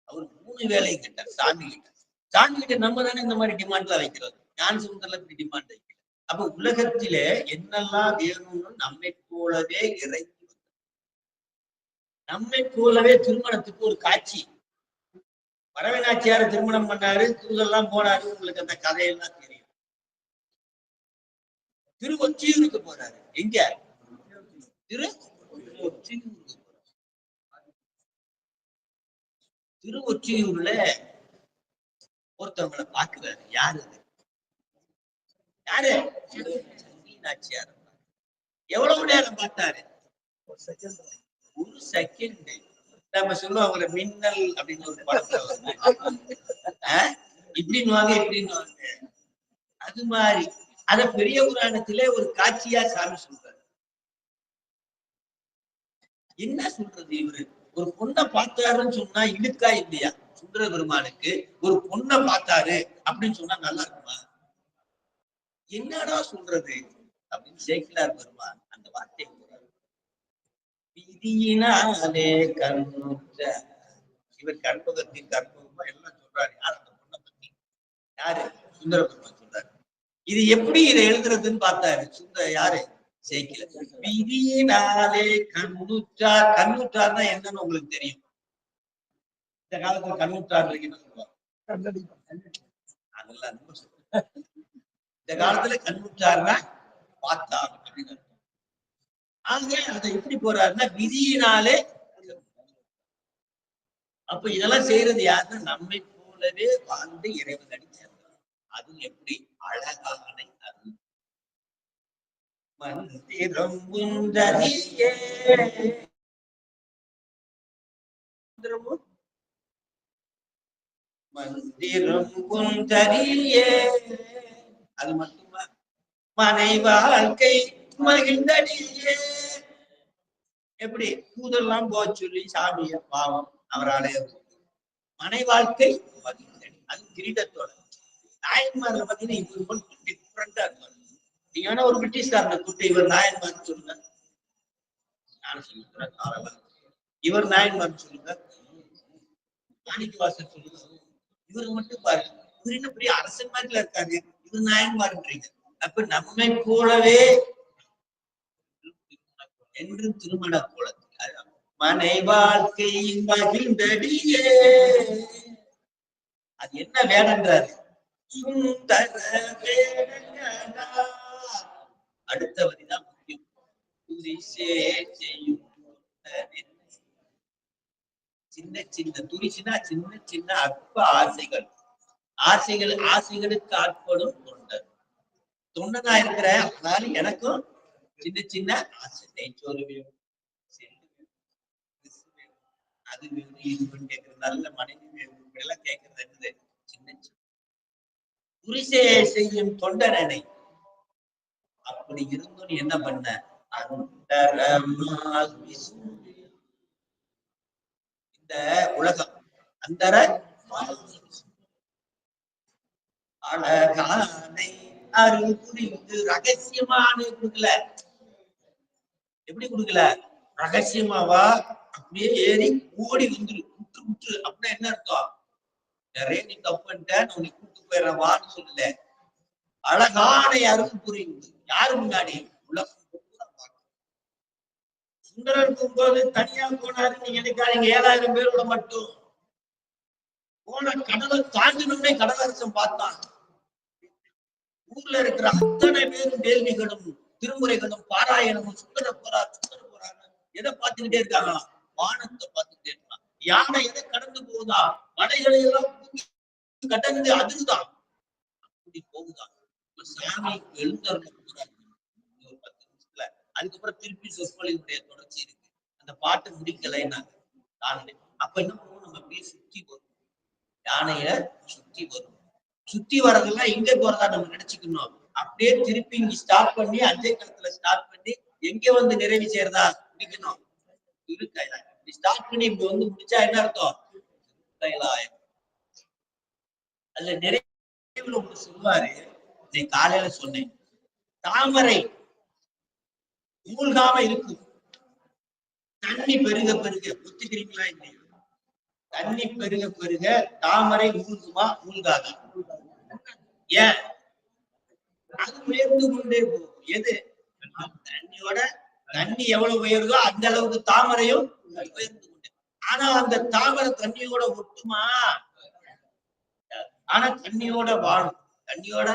அவர் 3 வேலையும் கேட்டார் சாமி கிட்ட. சாமி கிட்ட நம்ம தானே இந்த மாதிரி டிமாண்ட்லாம் வைக்கிறது. ஞான சம்பந்தர்ல இப்படி டிமாண்ட் வைக்கல. அப்ப உலகத்திலே என்னெல்லாம் வேணும்னு நம்மை போலவே இறைச்சி, நம்மை போலவே திருமணத்துக்கு ஒரு காட்சி. பரவநாச்சியார திருமணம் பண்ணாரு, தூதெல்லாம் போனாரு. உங்களுக்கு அந்த கதையெல்லாம் தெரியும். திருவொற்றியூருக்கு போறாரு. எங்க? திருவொற்றியூருக்கு. திருவொற்றியூர்ல ஒருத்தவங்களை பாக்குறாரு. யாரு அது? யாரு? நாச்சியார். எவ்வளவு நேரம் பார்த்தாரு? ஒரு செகண்ட். நம்ம சொல்லுவாங்கல்ல மின்னல் அப்படின்னு ஒரு படத்துல வந்து இப்படின்னு வாங்க இப்படின்னு வாங்க. அது மாதிரி அத பெரிய புராணத்திலே ஒரு காட்சியா சாமி சொல்றாரு. என்ன சொல்றது இவரு? ஒரு பொண்ணை பார்த்தாருன்னு சொன்னா இழுக்கா இல்லையா? சுந்தர பெருமானுக்கு ஒரு பொண்ணை பார்த்தாரு அப்படின்னு சொன்னா நல்லா இருக்குமா? என்னடா சொல்றது அப்படின்னு சேக்கிழார் பெருமான் அந்த வார்த்தை போறாரு. விதியினாலே கண்ணுற்ற இவர் கற்பகத்தின் கற்பகமா எல்லாம் சொல்றாரு. யார் அந்த பொண்ணை பத்தி? யாரு? சுந்தர பெருமான் சொல்றாரு. இது எப்படி இதை எழுதுறதுன்னு பார்த்தாரு யாரு? சேக்கிழார். விதியினாலே கண்ணுற்றார். கண்ணுற்றார்னா என்னன்னு உங்களுக்கு தெரியும்? இந்த காலத்துல கண்ணுற்றார் என்ன சொல்லுவாங்க? அதெல்லாம் இந்த காலத்துல கண்ணுற்றார்னா பார்த்தார் அப்படின்னு. ஆக அதை எப்படி போறாருன்னா விதியினாலே. அப்ப இதெல்லாம் செய்யறது யாருன்னா நம்மை போலவே வாழ்ந்து இறைவன் அடிச்சார். அது எப்படி அழகானை அருள் மந்திரம் மந்திரம் குந்தரியே. அது மட்டுமா? மனை வாழ்க்கை மகிழ்ந்தடியே. எப்படி கூதெல்லாம் போக சொல்லி சாமிய பாவம் அவராலே மனை வாழ்க்கை மகிழ்ந்தடி. அது கிரீடத்தோட நாயன்மார்ல பாத்தீங்கன்னா இவர் மட்டும் டிஃப்ரெண்டா இருப்பாரு. நீங்க வேணா ஒரு பிரிட்டிஷ்காரனை கூப்பிட்டு இவர் நாயன்மார்னு சொல்லுங்க. நான் சொல்லுறேன் இவர் நாயன்மார்னு சொல்லுங்க. மாணிக்கவாசர் சொல்லுங்க. இவரு மட்டும் பாருங்க, இவர் என்ன பெரிய அரசன் மாதிரில இருக்காரு, இவர் நாயன்மார்ன்றீங்க. அப்ப நம்மை போலவே என்றும் திருமண கோலத்தில் மனை வாழ்க்கை மகிழ்ந்தடியே. அது என்ன வேடன்றாரு? சுந்தர வேடங்கடா. அடுத்த வரிதான் முக்கியம். சின்ன சின்ன துரிசினா சின்ன சின்ன அற்ப ஆசைகள். ஆசைகளுக்கு ஆட்படும் தொண்டர். தொண்டனா இருக்கிற அதனால எனக்கும் சின்ன சின்ன ஆசை. நெய்ச்சோறு வேணும், அது வேணும், இது வேணும் கேட்கறது, நல்ல மனைவி வேணும், இப்படியெல்லாம் கேட்கறது என்னது? சின்ன சின்ன துரிசே செய்யும் தொண்டனை. அப்படி இருந்தும் என்ன பண்ண? இந்த உலகம் அந்தர அழகானை அருள் புரிந்து ரகசியமான கொடுக்கல. எப்படி கொடுக்கல? ரகசியமாவா அப்படியே ஏறி ஓடி வந்துரு விட்டு விட்டு. அப்படின்னா என்ன அர்த்தம்? நிறைய நீ தப்பு பண்ணிட்ட, உன்னை கூட்டு போயிடுறேன் வான்னு சொல்லல. அழகானை அருள் புரிந்து யாரு முன்னாடி? உலகம். சுந்தரர் இருக்கும்போது தனியா போனாரு நீங்க நினைக்காதீங்க. 7000 பேரோட மட்டும் போன கடலை தாண்டினோடனே கடலரசன் பார்த்தான். ஊர்ல இருக்கிற அத்தனை பேரும் கேள்விகளும் திருமுறைகளும் பாராயணமும் சுந்தர போறாரு எதை பார்த்துக்கிட்டே இருக்காங்களாம்? வானத்தை பார்த்துக்கிட்டே இருக்கான். யானை எதை கடந்து போகுதா? மலைகளை எல்லாம் கடந்து அதுதான் அப்படி போகுதான். சாமி எழுந்தருள போறாரு ஒரு 10 நிமிஷத்துல. அதுக்கப்புறம் திருப்பி சொற்பொழிவுடைய தொடர்ச்சி இருக்கு. அந்த பாட்டு முடிக்கலைன்னாங்க. அப்ப என்ன பண்ணுவோம்? நம்ம அப்படியே சுத்தி வரும். யானைய சுத்தி வரும். சுத்தி வர்றதெல்லாம் எங்க போறதா நம்ம நினைச்சுக்கணும். அப்படியே திருப்பி இங்க ஸ்டார்ட் பண்ணி அஞ்சே காலத்துல ஸ்டார்ட் பண்ணி எங்க வந்து நிறைவு செய்யறதா முடிக்கணும். திருக்கைலாயம். ஸ்டார்ட் பண்ணி இப்படி வந்து முடிச்சா என்ன அர்த்தம்? திருக்கைலாயம். அதுல நிறைவுல ஒண்ணு சொல்லுவாரு. நீ காலையில சொன்னேன், தாமரை மூழ்காம இருக்கும். தண்ணி பெருக பெருக ஒத்துக்கிறீங்களா இல்லையா? தண்ணி பெருக பெருக தாமரை மூழ்குமா மூழ்காதா? ஏன்? அது உயர்ந்து கொண்டே போகும். எது? தண்ணி எவ்வளவு உயர்தோ அந்த அளவுக்கு தாமரையும் உயர்ந்து கொண்டே. ஆனா அந்த தாமரை தண்ணியோட ஒட்டுமா? ஆனா தண்ணியோட வாழும். தண்ணியோட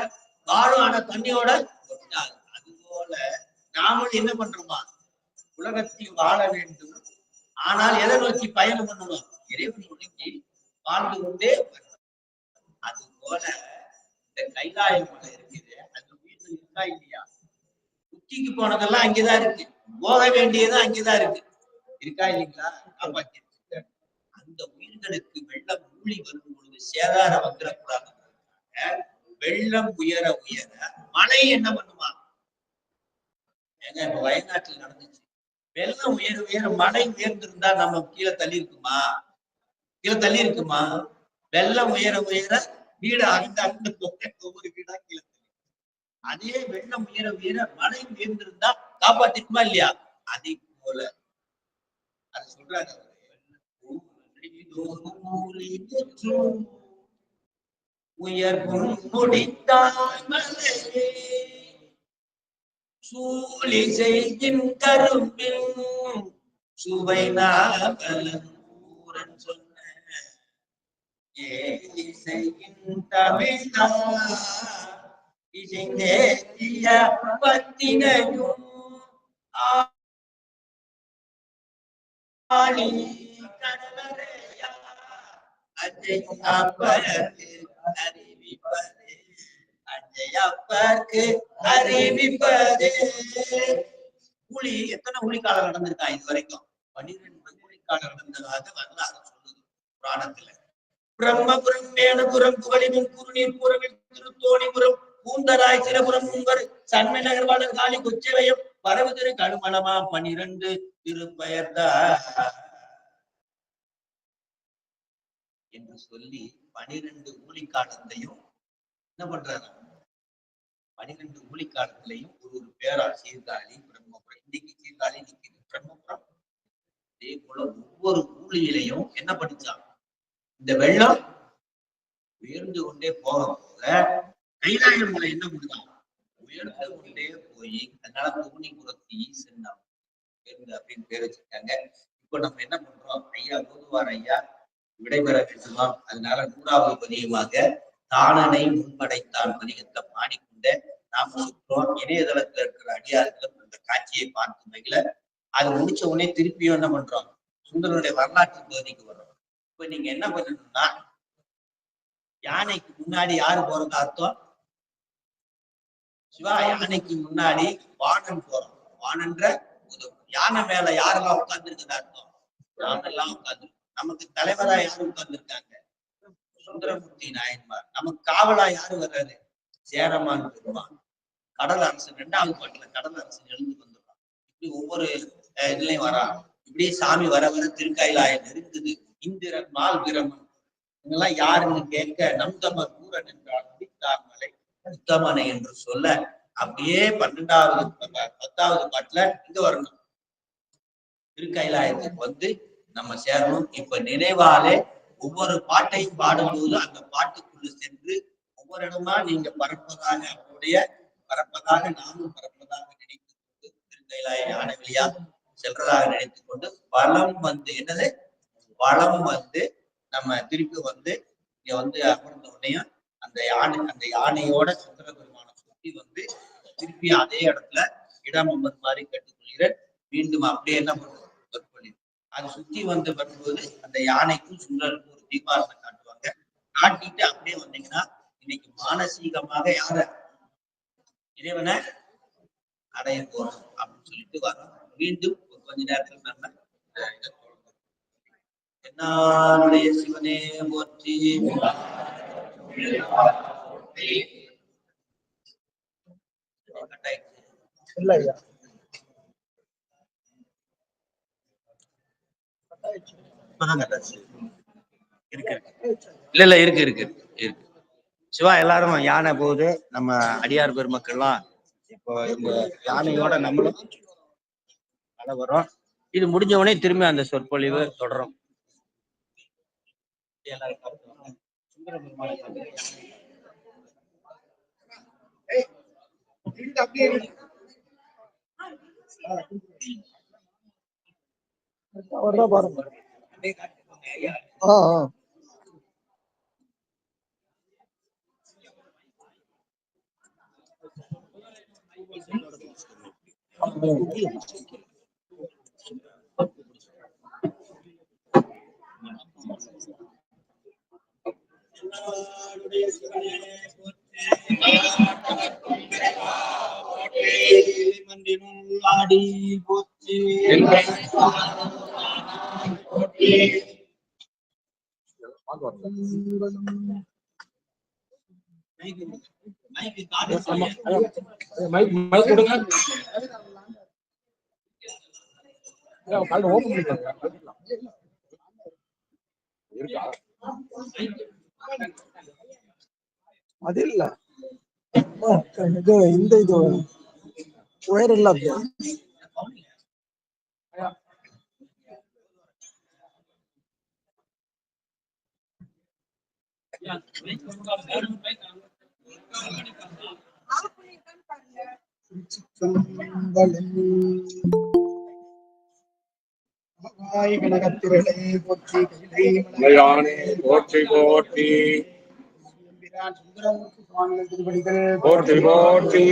வாழும், ஆனா தண்ணியோட ஒட்டாது. அது போல நாமளும் என்ன பண்றோமா? உலகத்தில் வாழ வேண்டும். ஆனால் எதை நோக்கி பயணம் பண்ணணும்? இறைவனை நோக்கி வாழ்ந்து கொண்டே. அது போல இந்த கைலாய மலை இருக்குது. அது வீடு இருக்கா இல்லையா? உச்சிக்கு போனதெல்லாம் அங்கேதான் இருக்கு. போக வேண்டியதும் அங்கேதான் இருக்கு. இருக்கா இல்லைங்களா? அந்த உயிர்களுக்கு வெள்ளம் ஊழி வரும் பொழுது சேதாரம் வந்துடக்கூடாது. வெள்ளம் உயர உயர மழை என்ன பண்ணுமா? ஏங்க இப்ப வயநாட்டில் நடந்துச்சு. வெள்ளம் உயர உயர மழை உயர்ந்திருந்தா நம்ம கீழே தள்ளி இருக்குமா? கீழே தள்ளி இருக்குமா? வெள்ளம் உயர உயர வீடு அந்த ஒவ்வொரு வீடா கீழே தள்ளி. அதே வெள்ளம் உயர உயர மழை உயர்ந்திருந்தா காப்பாத்திக்குமா இல்லையா? அதே போல அது சொல்றாங்க. உயர்வும் முடித்தாமலே சூழி செய்கின் கரும்பின் சுவை நாவலன் சொன்ன ஏசையின் தமிழா இசைந்தேத்திய பத்தினையும் ஆளி கடலரையா அஜய் அப்பருக்கு அறிவிப்பது அஜய் அப்பருக்கு அறிவிப்பது. ஊழி எத்தனை ஊழிக்காலம் நடந்திருக்கா இது வரைக்கும்? 12 ஊழிக்காலம் நடந்ததாக வரலாறு சொல்லுது புராணத்துல. பிரம்மபுரம் மேனபுரம் புகழினும் குறுநீர் புறவில் திருத்தோணிபுரம் பூந்தராய் சிறபுரம் முன்பர் சன்மை நகர்வாளர் காலி கொச்சைவயம் வரவு திரு கடுமணமா 12 திருப்பெயர்தா என்று சொல்லி 12 ஊழிக்காலத்தையும் என்ன பண்றாங்க? 12 ஊழிக்காலத்திலையும் ஒரு பேரா சீர்காழி பிரம்மபுரம். இன்னைக்கு சீர்காழி நிற்குது பிரம்மபுரம். அதே போல ஒவ்வொரு ஊழியிலையும் என்ன படிச்சாங்க? இந்த வெள்ளம் உயர்ந்து கொண்டே போக போக கைலாய மலை என்ன பண்ணுதான்? உயர்ந்து கொண்டே போய் அதனால தோணிபுரத்தி சென்னாம் அப்படின்னு பேர் வச்சிருக்காங்க. இப்போ நம்ம என்ன பண்றோம்? ஐயா ஓதுவார் ஐயா விடைபெற வேண்டுமா? அதனால 100வது பதியமாக தானனை முன்படைத்தான் பதிகத்தை பாடிக்கொண்ட நாம சொல்றோம். இணையதளத்துல இருக்கிற அடியார்கள் அந்த காட்சியை பார்த்து மகிழ அது முடிச்ச உடனே திருப்பியும் என்ன பண்றோம்? சுந்தரனுடைய வரலாற்று பகுதிக்கு வர்றோம். இப்ப நீங்க என்ன பண்ணணும்னா, யானைக்கு முன்னாடி யாரு போறது அர்த்தம்? சிவா, யானைக்கு முன்னாடி வானன் போறோம். வானன்ற யானை மேல யாரெல்லாம் உட்கார்ந்து இருக்குது அர்த்தம்? நாம எல்லாம் உட்கார்ந்து. நமக்கு தலைவரா யாரு உட்கார்ந்துருக்காங்க? சுந்தரமூர்த்தி நாயன்மார். நமக்கு காவலா யாரு வர்றாரு? சேரமான் பெருமான். கடல் அரசன் 2வது பாட்டுல கடல் அரசன் எழுந்து வந்துடுறான். இப்படி ஒவ்வொரு இதுலயும் வரா. இப்படியே சாமி வர வர திருக்கைலாயம் நெருங்குது. இந்திரன் மால் பிரமன் இதெல்லாம் யாருன்னு கேட்க நம்தமர் கூரன் என்றால் முடித்தாமலை உத்தமனை என்று சொல்ல அப்படியே 12வது 10வது பாட்டுல இங்க வரணும். திருக்கைலாயத்துக்கு வந்து நம்ம சேரணும். இப்ப நினைவாலே ஒவ்வொரு பாட்டையும் பாடும்போது அந்த பாட்டுக்குள்ள சென்று ஒவ்வொரு இடமா நீங்க பரப்பதாக அவருடைய பரப்பதாக நாமும் பரப்பதாக நினைத்து கொண்டு திருக்கைலாய ஞான வழியா செல்றதாக நினைத்துக் கொண்டு வளம் வந்து என்னது வளம் வந்து நம்ம திருப்பி வந்து இங்க வந்து அமர்ந்த உடனேயும் அந்த யானையோட சுந்தர பெருமான சுத்தி வந்து திருப்பி அதே இடத்துல இடமம்பர் மாதிரி கட்டுக்கொள்கிறேன். மீண்டும் அப்படியே என்ன பண்ணுவோம்? அது சுத்தி வந்து வரும்போது அந்த யானைக்கும் சுந்தரருக்கும் ஒரு தீபாரத்தை காட்டுவாங்க. காட்டிட்டு அப்படியே வந்தீங்கன்னா இன்னைக்கு மானசீகமாக யார இறைவனை அடைய போறோம் அப்படின்னு சொல்லிட்டு வரோம். மீண்டும் கொஞ்ச நேரத்துல நம்ம என்னுடைய சிவனே போற்றி. இல்ல இருக்கு இருக்கு இருக்கு. சிவா, எல்லாரும் யானை போகுது. நம்ம அடியார் பெருமக்கள்லாம் இப்போ இந்த யானையோட நம்மளும் வரோம். இது முடிஞ்ச உடனே திரும்பி அந்த சொற்பொழிவு தொடரும். ஆடி போற்றி அது இல்ல இது இந்த இது ஒயர் இல்ல கனகத்திரளே போற்றி போற்றி போற்றி சுந்தரமூர்த்தி திருப்படிகள் போற்றி போற்றி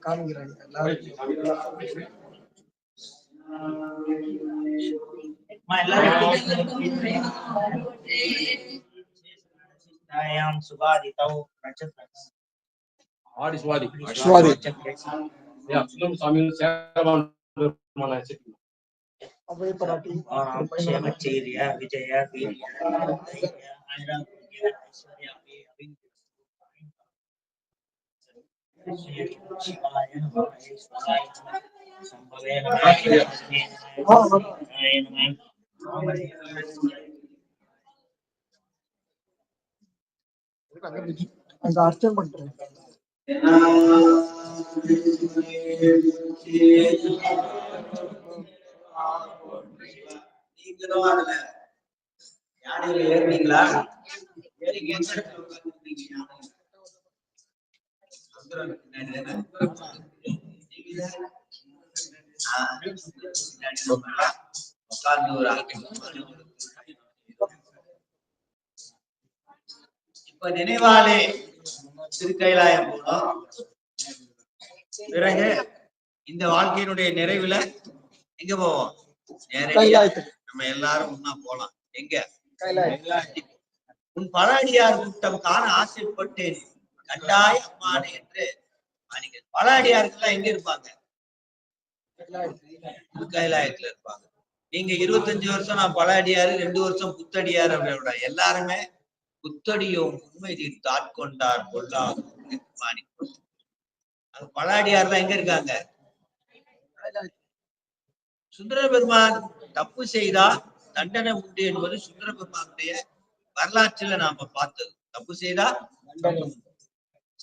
காமிக்கிறாங்க எல்லாரும் சுபாதிதௌ ஆடி சுவாதி சுவாதி சாமி அபய பராட்டி க்ஷேமச்சைரிய விஜய வீரிய ஐஸ்வர்ய சிவாய நம ஈஸ்வராய நம சம்பவே அந்த அர்ச்சனை பண்றேன் நீங்களும் அதுல யானையில ஏறினீங்களா? ஏறி எந்த இடத்துல உட்கார்ந்துருக்கீங்க? இப்ப நினைவாலே திருக்கைலாயம் போனோம். பிறகு இந்த வாழ்க்கையினுடைய நிறைவுல எங்க போவோம்? நம்ம எல்லாரும் ஒன்னா போலாம். எங்க? உன் பழாடியார் கூட்டம் காண ஆசைப்பட்டேன் கண்டாய் அம்மானே என்று பழாடியாருக்கெல்லாம் எங்க இருப்பாங்க? கைலாயத்துல இருப்பாங்க. நீங்க 25 வருஷம் நான் பழாடியாரு, 2 வருஷம் புத்தடியார் அப்படின்னா எல்லாருமே புத்தடியும் உண்மை தீர்த்து ஆட்கொண்டார் கொள்ளாது பழாடியார் தான் எங்க இருக்காங்க? சுந்தர பெருமான் தப்பு செய்தா தண்டனை உண்டு என்பது சுந்தர பெருமானுடைய வரலாற்றுல நாம பார்த்தது. தப்பு செய்தா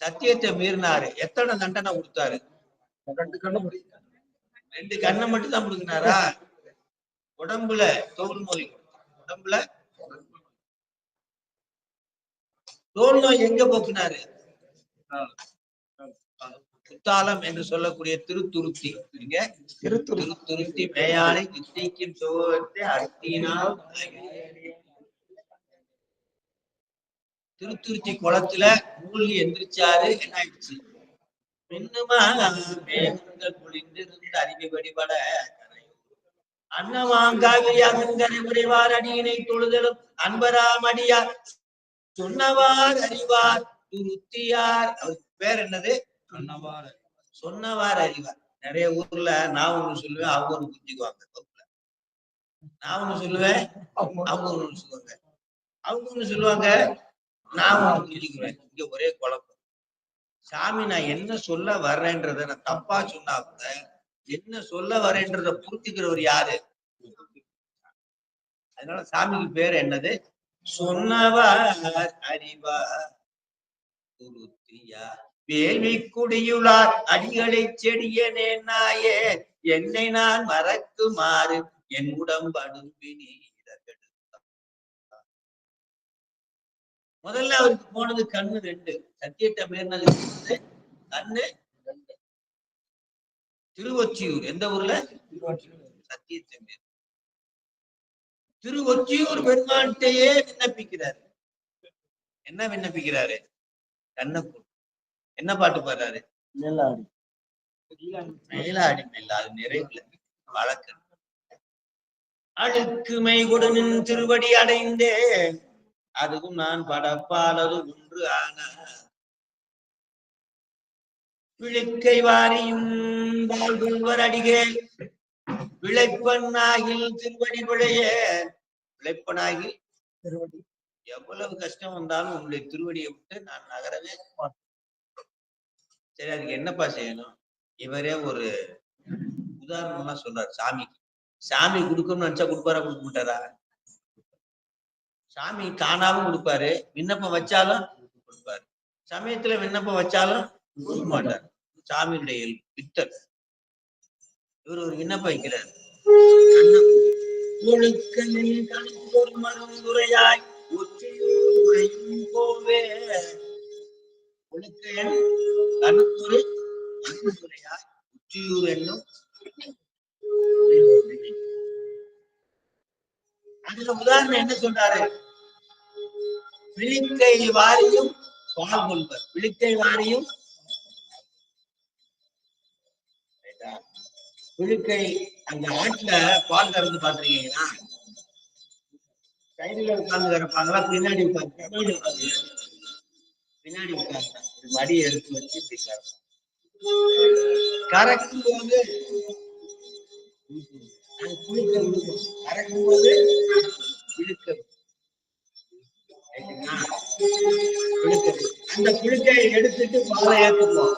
சத்தியத்தை மீறினாரு, எத்தனை தண்டனை கொடுத்தாரு? 2 கண்ணை மட்டும் தான் கொடுக்கினாரா? உடம்புல தோல் நோய், உடம்புல தோல் நோய் எங்க போக்குனாரு? குத்தாலம் என்று சொல்லக்கூடிய திருத்துருத்தி. இங்க திருத்துருத்தி மேயானை தித்திக்கும் சோகத்தை அர்த்தினால் திருத்துருத்தி குளத்துல மூழ்கி எந்திரிச்சாரு. என்ன ஆயிடுச்சு? பின்னுமா மேகங்கள் பொழிந்திருந்து அறிவை வழிபட அன்னவாங்காவியாங்கரை உடைவார் அடியினை தொழுதலும் அன்பராம் அடியார் சொன்னவார் அறிவார் துருத்தியார். அவருக்கு பேர் என்னது? சொன்னவார் அறிவார். நிறைய ஊர்ல நான் ஒண்ணு சொல்லுவேன், அவங்க ஒண்ணு புரிஞ்சுக்குவாங்க. நான் ஒண்ணு சொல்லுவேன், அவங்க ஒண்ணு சொல்லுவாங்க. அவங்க ஒண்ணு சொல்லுவாங்க, நான் ஒண்ணு புரிஞ்சுக்குவேன். இங்க ஒரே குழப்பம். சாமி நான் என்ன சொல்ல வர்றேன்றத நான் தப்பா சொன்னா கூட என்ன சொல்ல வரேன்றத புரிஞ்சுக்கிறவர் யாரு? அதனால சாமிக்கு பேர் என்னது? சொன்னவர் அறிவா குருத்தியா வேள்வி குடியுளார் அடிகளை செடியனே நாயே என்னை நான் மறக்குமாறு என் உடம்படும்பி நீரகெடு. முதல்ல அவருக்கு போனது கண்ணு 2. சத்தியத்தை மீறினது கண்ணு 2. திருவொற்றியூர் எந்த ஊர்ல? சத்தியத்தை மீறி திருவொற்றியூர் பெருமான்கிட்டயே விண்ணப்பிக்கிறாரு. என்ன விண்ணப்பிக்கிறாரு? கண்ணப்பு என்ன பாட்டு பாடுறாரு? மேலாடி மேலாடி மேலாது நிறைவுல வழக்கு அடுக்குமை உடனின் திருவடி அடைந்தேன் அதுவும் நான் படப்பாலது ஒன்று ஆன விழுக்கை வாரியும் வாழ்வர் அடிகே விளைப்பனாகில் திருவடி விளைய விளைப்பனாகி திருவடி எவ்வளவு கஷ்டம் வந்தாலும் உங்களுடைய திருவடியை விட்டு நான் நகரவே மாட்டேன். சரி, அதுக்கு என்னப்பா செய்யணும்? இவரே ஒரு உதாரணமா சொல்றாரு. சாமிக்கு சாமி கொடுக்கணும்னு நினைச்சா கொடுப்பாரா? கொடுக்க மாட்டாரா? சாமி காணாம கொடுப்பாரு, விண்ணப்பம் வச்சாலும் கொடுப்பாரு, சமயத்துல விண்ணப்பம் வச்சாலும் கொடுக்க மாட்டார். சாமியுடைய பித்தர். இவர் ஒரு விண்ணப்பம் வைக்கிறார். மருந்துரையாய் உரையும் போவே ஒழுக்கையன் கணுத்துறை மருந்துரையாய் உச்சியூர் என்னும் அதுல உதாரணம் என்ன சொல்றாரு? விழிக்கை வாரியும் பால் கொள்வர். விழிக்கை வாரியும் விழுக்கை அந்த ஆட்டுல பால் கறந்து பாத்துருக்கீங்களா? கையில உட்கார்ந்து கறப்பாங்களா? பின்னாடி உட்காந்து பின்னாடி உட்கார்ந்து மடி எடுத்து வச்சு இப்படி கறக்கும் போது அது குளிக்க விழுக்கும். கறக்கும் போது இழுக்க அந்த குளிக்கையை எடுத்துட்டு பாலை ஏற்றுவோம்.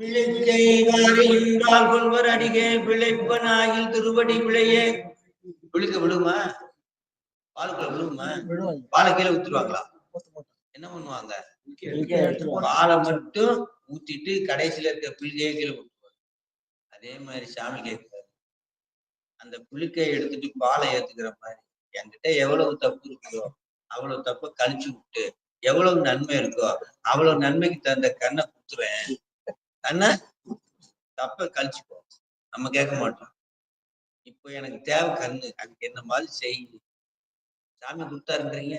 விழிக்கை வாரியின்றால் கொள்வர் அடிகே விளைப்பனாயில் திருவடி விளையே. விழுக்க விழுமா? பாலுக்குள்ள விழுமா? பாலை கீழே ஊத்துருவாங்களா? என்ன பண்ணுவாங்க? பாலை மட்டும் ஊத்திட்டு கடைசியில இருக்க புளிக்கையை கீழே ஊத்துவாங்க. அதே மாதிரி சாமி கேட்கிறாரு, அந்த புளிக்கையை எடுத்துட்டு பாலை ஏத்துக்கிற மாதிரி என்கிட்ட எவ்வளவு தப்பு இருக்குதோ அவ்வளவு தப்ப கழிச்சு விட்டு எவ்வளவு நன்மை இருக்கோ அவ்வளவு நன்மைக்கு தகுந்த கண்ணை குத்துறேன். கண்ணை தப்ப கழிச்சுக்கோ. நம்ம கேட்க மாட்டோம். இப்போ எனக்கு தேவை கண்ணு, அதுக்கு என்ன மாதிரி செய்யுது. சாமி கொடுத்தாருன்றீங்க,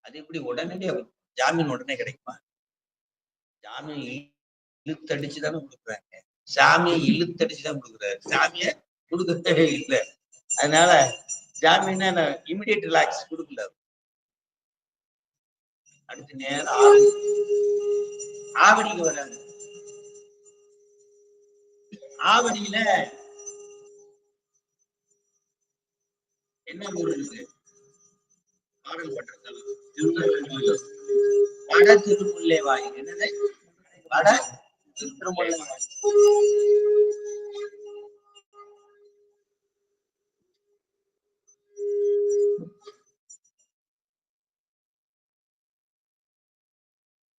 அது எப்படி உடனடியா ஜாமீன் உடனே கிடைக்குமா? ஜாமீன் இழுத்தடிச்சுதானே கொடுக்குறாங்க. சாமியை இழுத்தடிச்சுதான் கொடுக்குறாரு, சாமிய கொடுக்கவே இல்லை. அதனால ஜாமீன் இமிடியேட் ரிலாக்ஸ் கொடுக்கல. அடுத்து நேரம் ஆவடிக்கு வராங்க. ஆவடியில என்ன ஊர் இருக்கு? பாடல் பண்றது வட திருமுல்லை வாய். என்னது? வட திருமுல்லை வாய்.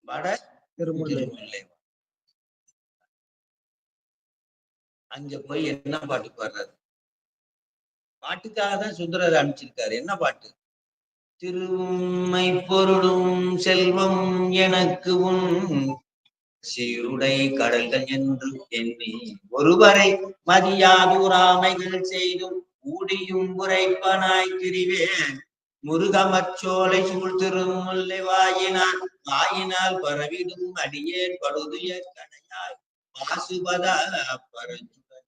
வட திருமுல்லை. அங்க போய் என்ன பாட்டு பாடுறாரு? பாட்டுக்காக தான் சுந்தரர் அனுப்பிச்சிருக்காரு. என்ன பாட்டு? திருமை பொருளும் செல்வம் எனக்கு உன் சீருடை கடல்கள் என்று எண்ணி ஒருவரை மதியாதூராமைகள் செய்தும் மூடியும் உரைப்பனாய் திரிவேன் முருகமச்சோலை சூழ்திரும் முல்லை வாயினால் பரவிடும் அடியேன் படுதுய கணையாய் பாசுபதா பரஞ்சுடர்.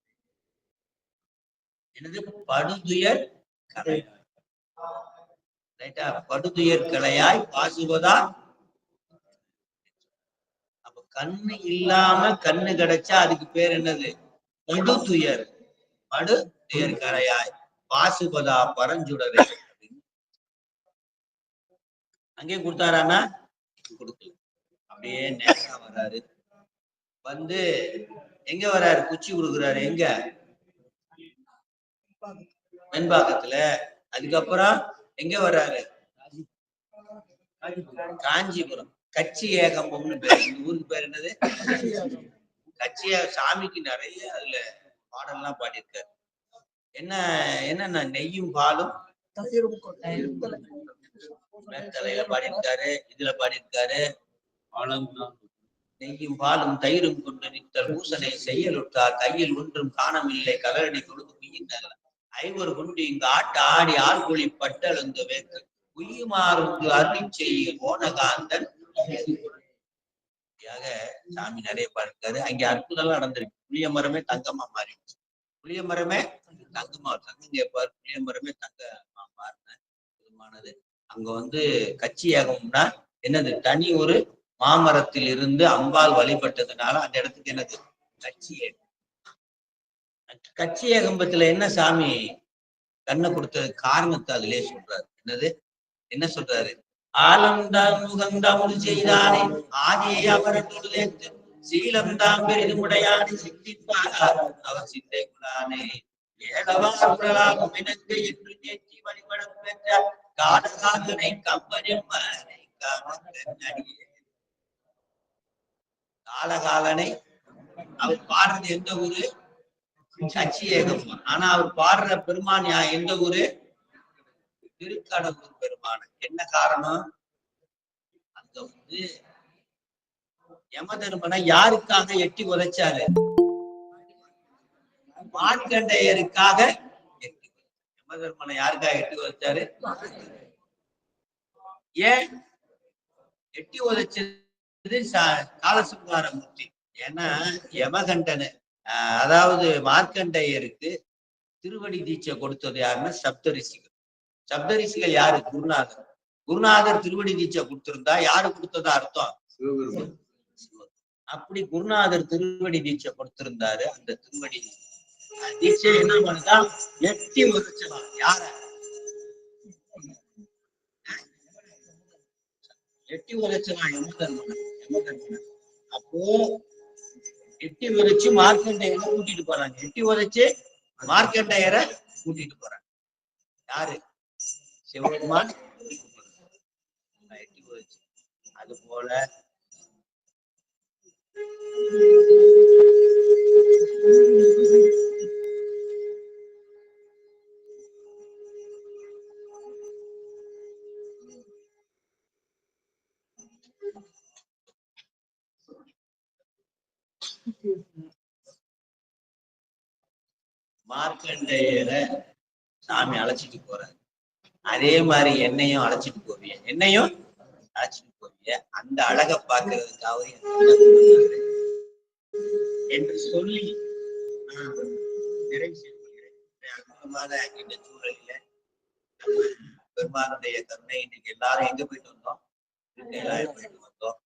எனது படுதுயர் கலையாய், ரைட்டா? படுதுயர் கலையாய் பாசுபதா. அப்ப கண்ணு இல்லாம கண்ணு கிடைச்சா அதுக்கு பேர் என்னது? படுதுயர். படுதுயர் கலையாய் பாசுபதா பரஞ்சுடரே. அங்கே கொடுத்தாரானா கொடுக்கல. அப்படியே நேரா வராரு. வந்து எங்க வர்றாரு? குச்சி கொடுக்குறாரு. எங்க? வெண்பாக்கத்துல. அதுக்கப்புறம் எங்க வர்றாரு? காஞ்சிபுரம். கட்சி ஏகம்பம்னு பேர். இந்த ஊருக்கு பேர் என்னது? கட்சிய. சாமிக்கு நிறைய அதுல பாடல்லாம் பாடியிருக்காரு. என்னன்னா நெய்யும் பாலும் மேத்தலையில பாடியிருக்காரு. இதுல பாடியிருக்காரு. நெய்யும் பாலும் தயிரும் கொண்டு நித்தல் பூசனை செய்யலுட்டார் கையில் ஒன்றும் காணமில்லை கலரடி கொடுத்து குயின்ற ஐவர் கொண்டு இங்கு ஆட்ட ஆடி ஆள்கொழி பட்டழுந்து வேக்கு குய்யுமாறு அருளி செய்ய ஓனகாந்தன். சாமி நிறைய பாடிருக்காரு. அங்கே அற்புதம் நடந்திருக்கு. புளிய மரமே தங்கமா மாறிடுச்சு. புளிய மரமே தங்கமா தங்கம் கேட்பாரு. புளிய மரமே தங்கமா மாறினது. அங்க வந்து கட்சி ஏகம்னா என்னது? தனி ஒரு மாமரத்தில் இருந்து அம்பாள் வழிபட்டதுனால அந்த இடத்துக்கு என்னது? கட்சி ஏகம். கட்சி ஏகம்பத்துல என்ன சாமி கண்ணை கொடுத்தது காரணத்தை அதிலே சொல்றாரு. என்னது? என்ன சொல்றாரு? ஆலம்தான் முகந்தாமுடு செய்தானே ஆதியை அவரே சீலம்தான் பெரிதுமுடையானே சிந்திப்பார் அவர் சிந்தை குலானே ஏழவாசம் இணங்கு என்று நேற்றி வழிபடம் பெற்ற காலகாலனை கம்பனின் காலகாலனை. அவர் பாடுறது எந்த ஊரு? கட்சி ஏகம். ஆனா அவர் பாடுற பெருமான் எந்த ஊரு? திருக்கடவுர் பெருமான. என்ன காரணம்? அங்க வந்து யமதர்மனை யாருக்காக எட்டி உதைச்சாரு? மார்க்கண்டேயருக்காக எட்டி. யமதர்மனை யாருக்காக எட்டி உதைச்சாரு? ஏன் எட்டி உதைச்சது? காலசுங்காரமூர்த்தி. ஏன்னா யமகண்டனை அதாவது மார்க்கண்டேயருக்கு திருவடி தீட்சை கொடுத்தது யாருன்னா சப்தரிஷிகள். சப்தரிஷிகள் யாரு? குருநாதர். குருநாதர் திருவடி தீட்சை கொடுத்திருந்தா யாரு கொடுத்ததா அர்த்தம்? அப்படி குருநாதர் திருவடி தீட்சை கொடுத்திருந்தாரு. அந்த திருவடி தீட்சை என்ன பண்ணுதா? எட்டி உதைச்சலாம். யார? எட்டி உதைச்சலாம் யமதர்மனை. அப்போ எட்டி உதைச்சு மார்க்கண்டையரை கூட்டிட்டு போறாங்க. எட்டி உதைச்சு மார்க்கண்டையரை கூட்டிட்டு போறாங்க. யாரு? சிவபெருமான். எட்டி உதைச்சு. அது போல மார்க்கண்டேயரை சாமி அழைச்சிட்டு போறாரு. அதே மாதிரி என்னையும் அழைச்சிட்டு போவீங்க. என்னையும் அழைச்சிட்டு போவீங்க. அந்த அழகை பார்க்கறதுக்காக என்று சொல்லி நிறைவு செய்கிறேன். அற்புதமான இந்த சூழலில பெருமானுடைய கருணை. இன்னைக்கு எல்லாரும் எங்க போயிட்டு வந்தோம்? போயிட்டு வந்தோம்.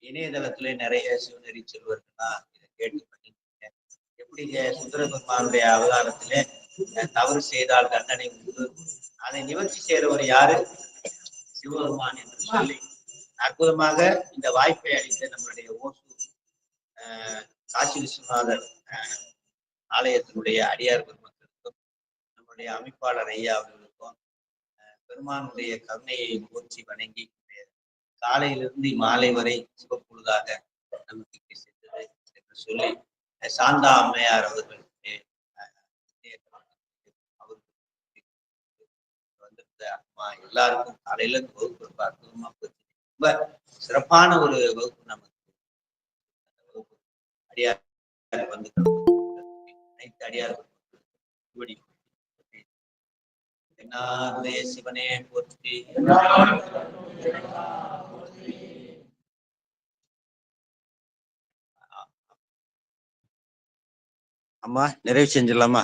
இணையதளத்துல நிறைய சிவநெறி செல்வர்கள்லாம் இதை கேட்டு பண்ணிருக்கீங்க. எப்படிங்க சுந்தர பெருமானுடைய அவதாரத்திலே தவறு செய்தால் தண்டனை உண்டு, அதை நிவர்த்தி செய்யறவர் யாரு? சிவபெருமான் என்று சொல்லி அற்புதமாக இந்த வாய்ப்பை அளித்த நம்மளுடைய ஓசூர் காசி விஸ்வநாதர் ஆலயத்தினுடைய அடியார் பெருமக்களுக்கும் நம்முடைய அமைப்பாளர் ஐயா அவர்களுக்கும் பெருமானுடைய கருணையை போற்றி வணங்கி காலையிலிருந்து மாலை வரை சிவப்பொழுதாக நமக்கு சென்றது என்று சொல்லி சாந்தா அம்மையார் அவர்கள் வந்திருந்த அம்மா எல்லாருக்கும் காலையில இருந்து வகுப்பு அற்புதமா போச்சு. ரொம்ப சிறப்பான ஒரு வகுப்பு நமக்கு. அடியார் வந்து அனைத்து அடியார் என்னாருடைய சிவனே போற்றி. அம்மா நிறைவு செஞ்சிடலாமா?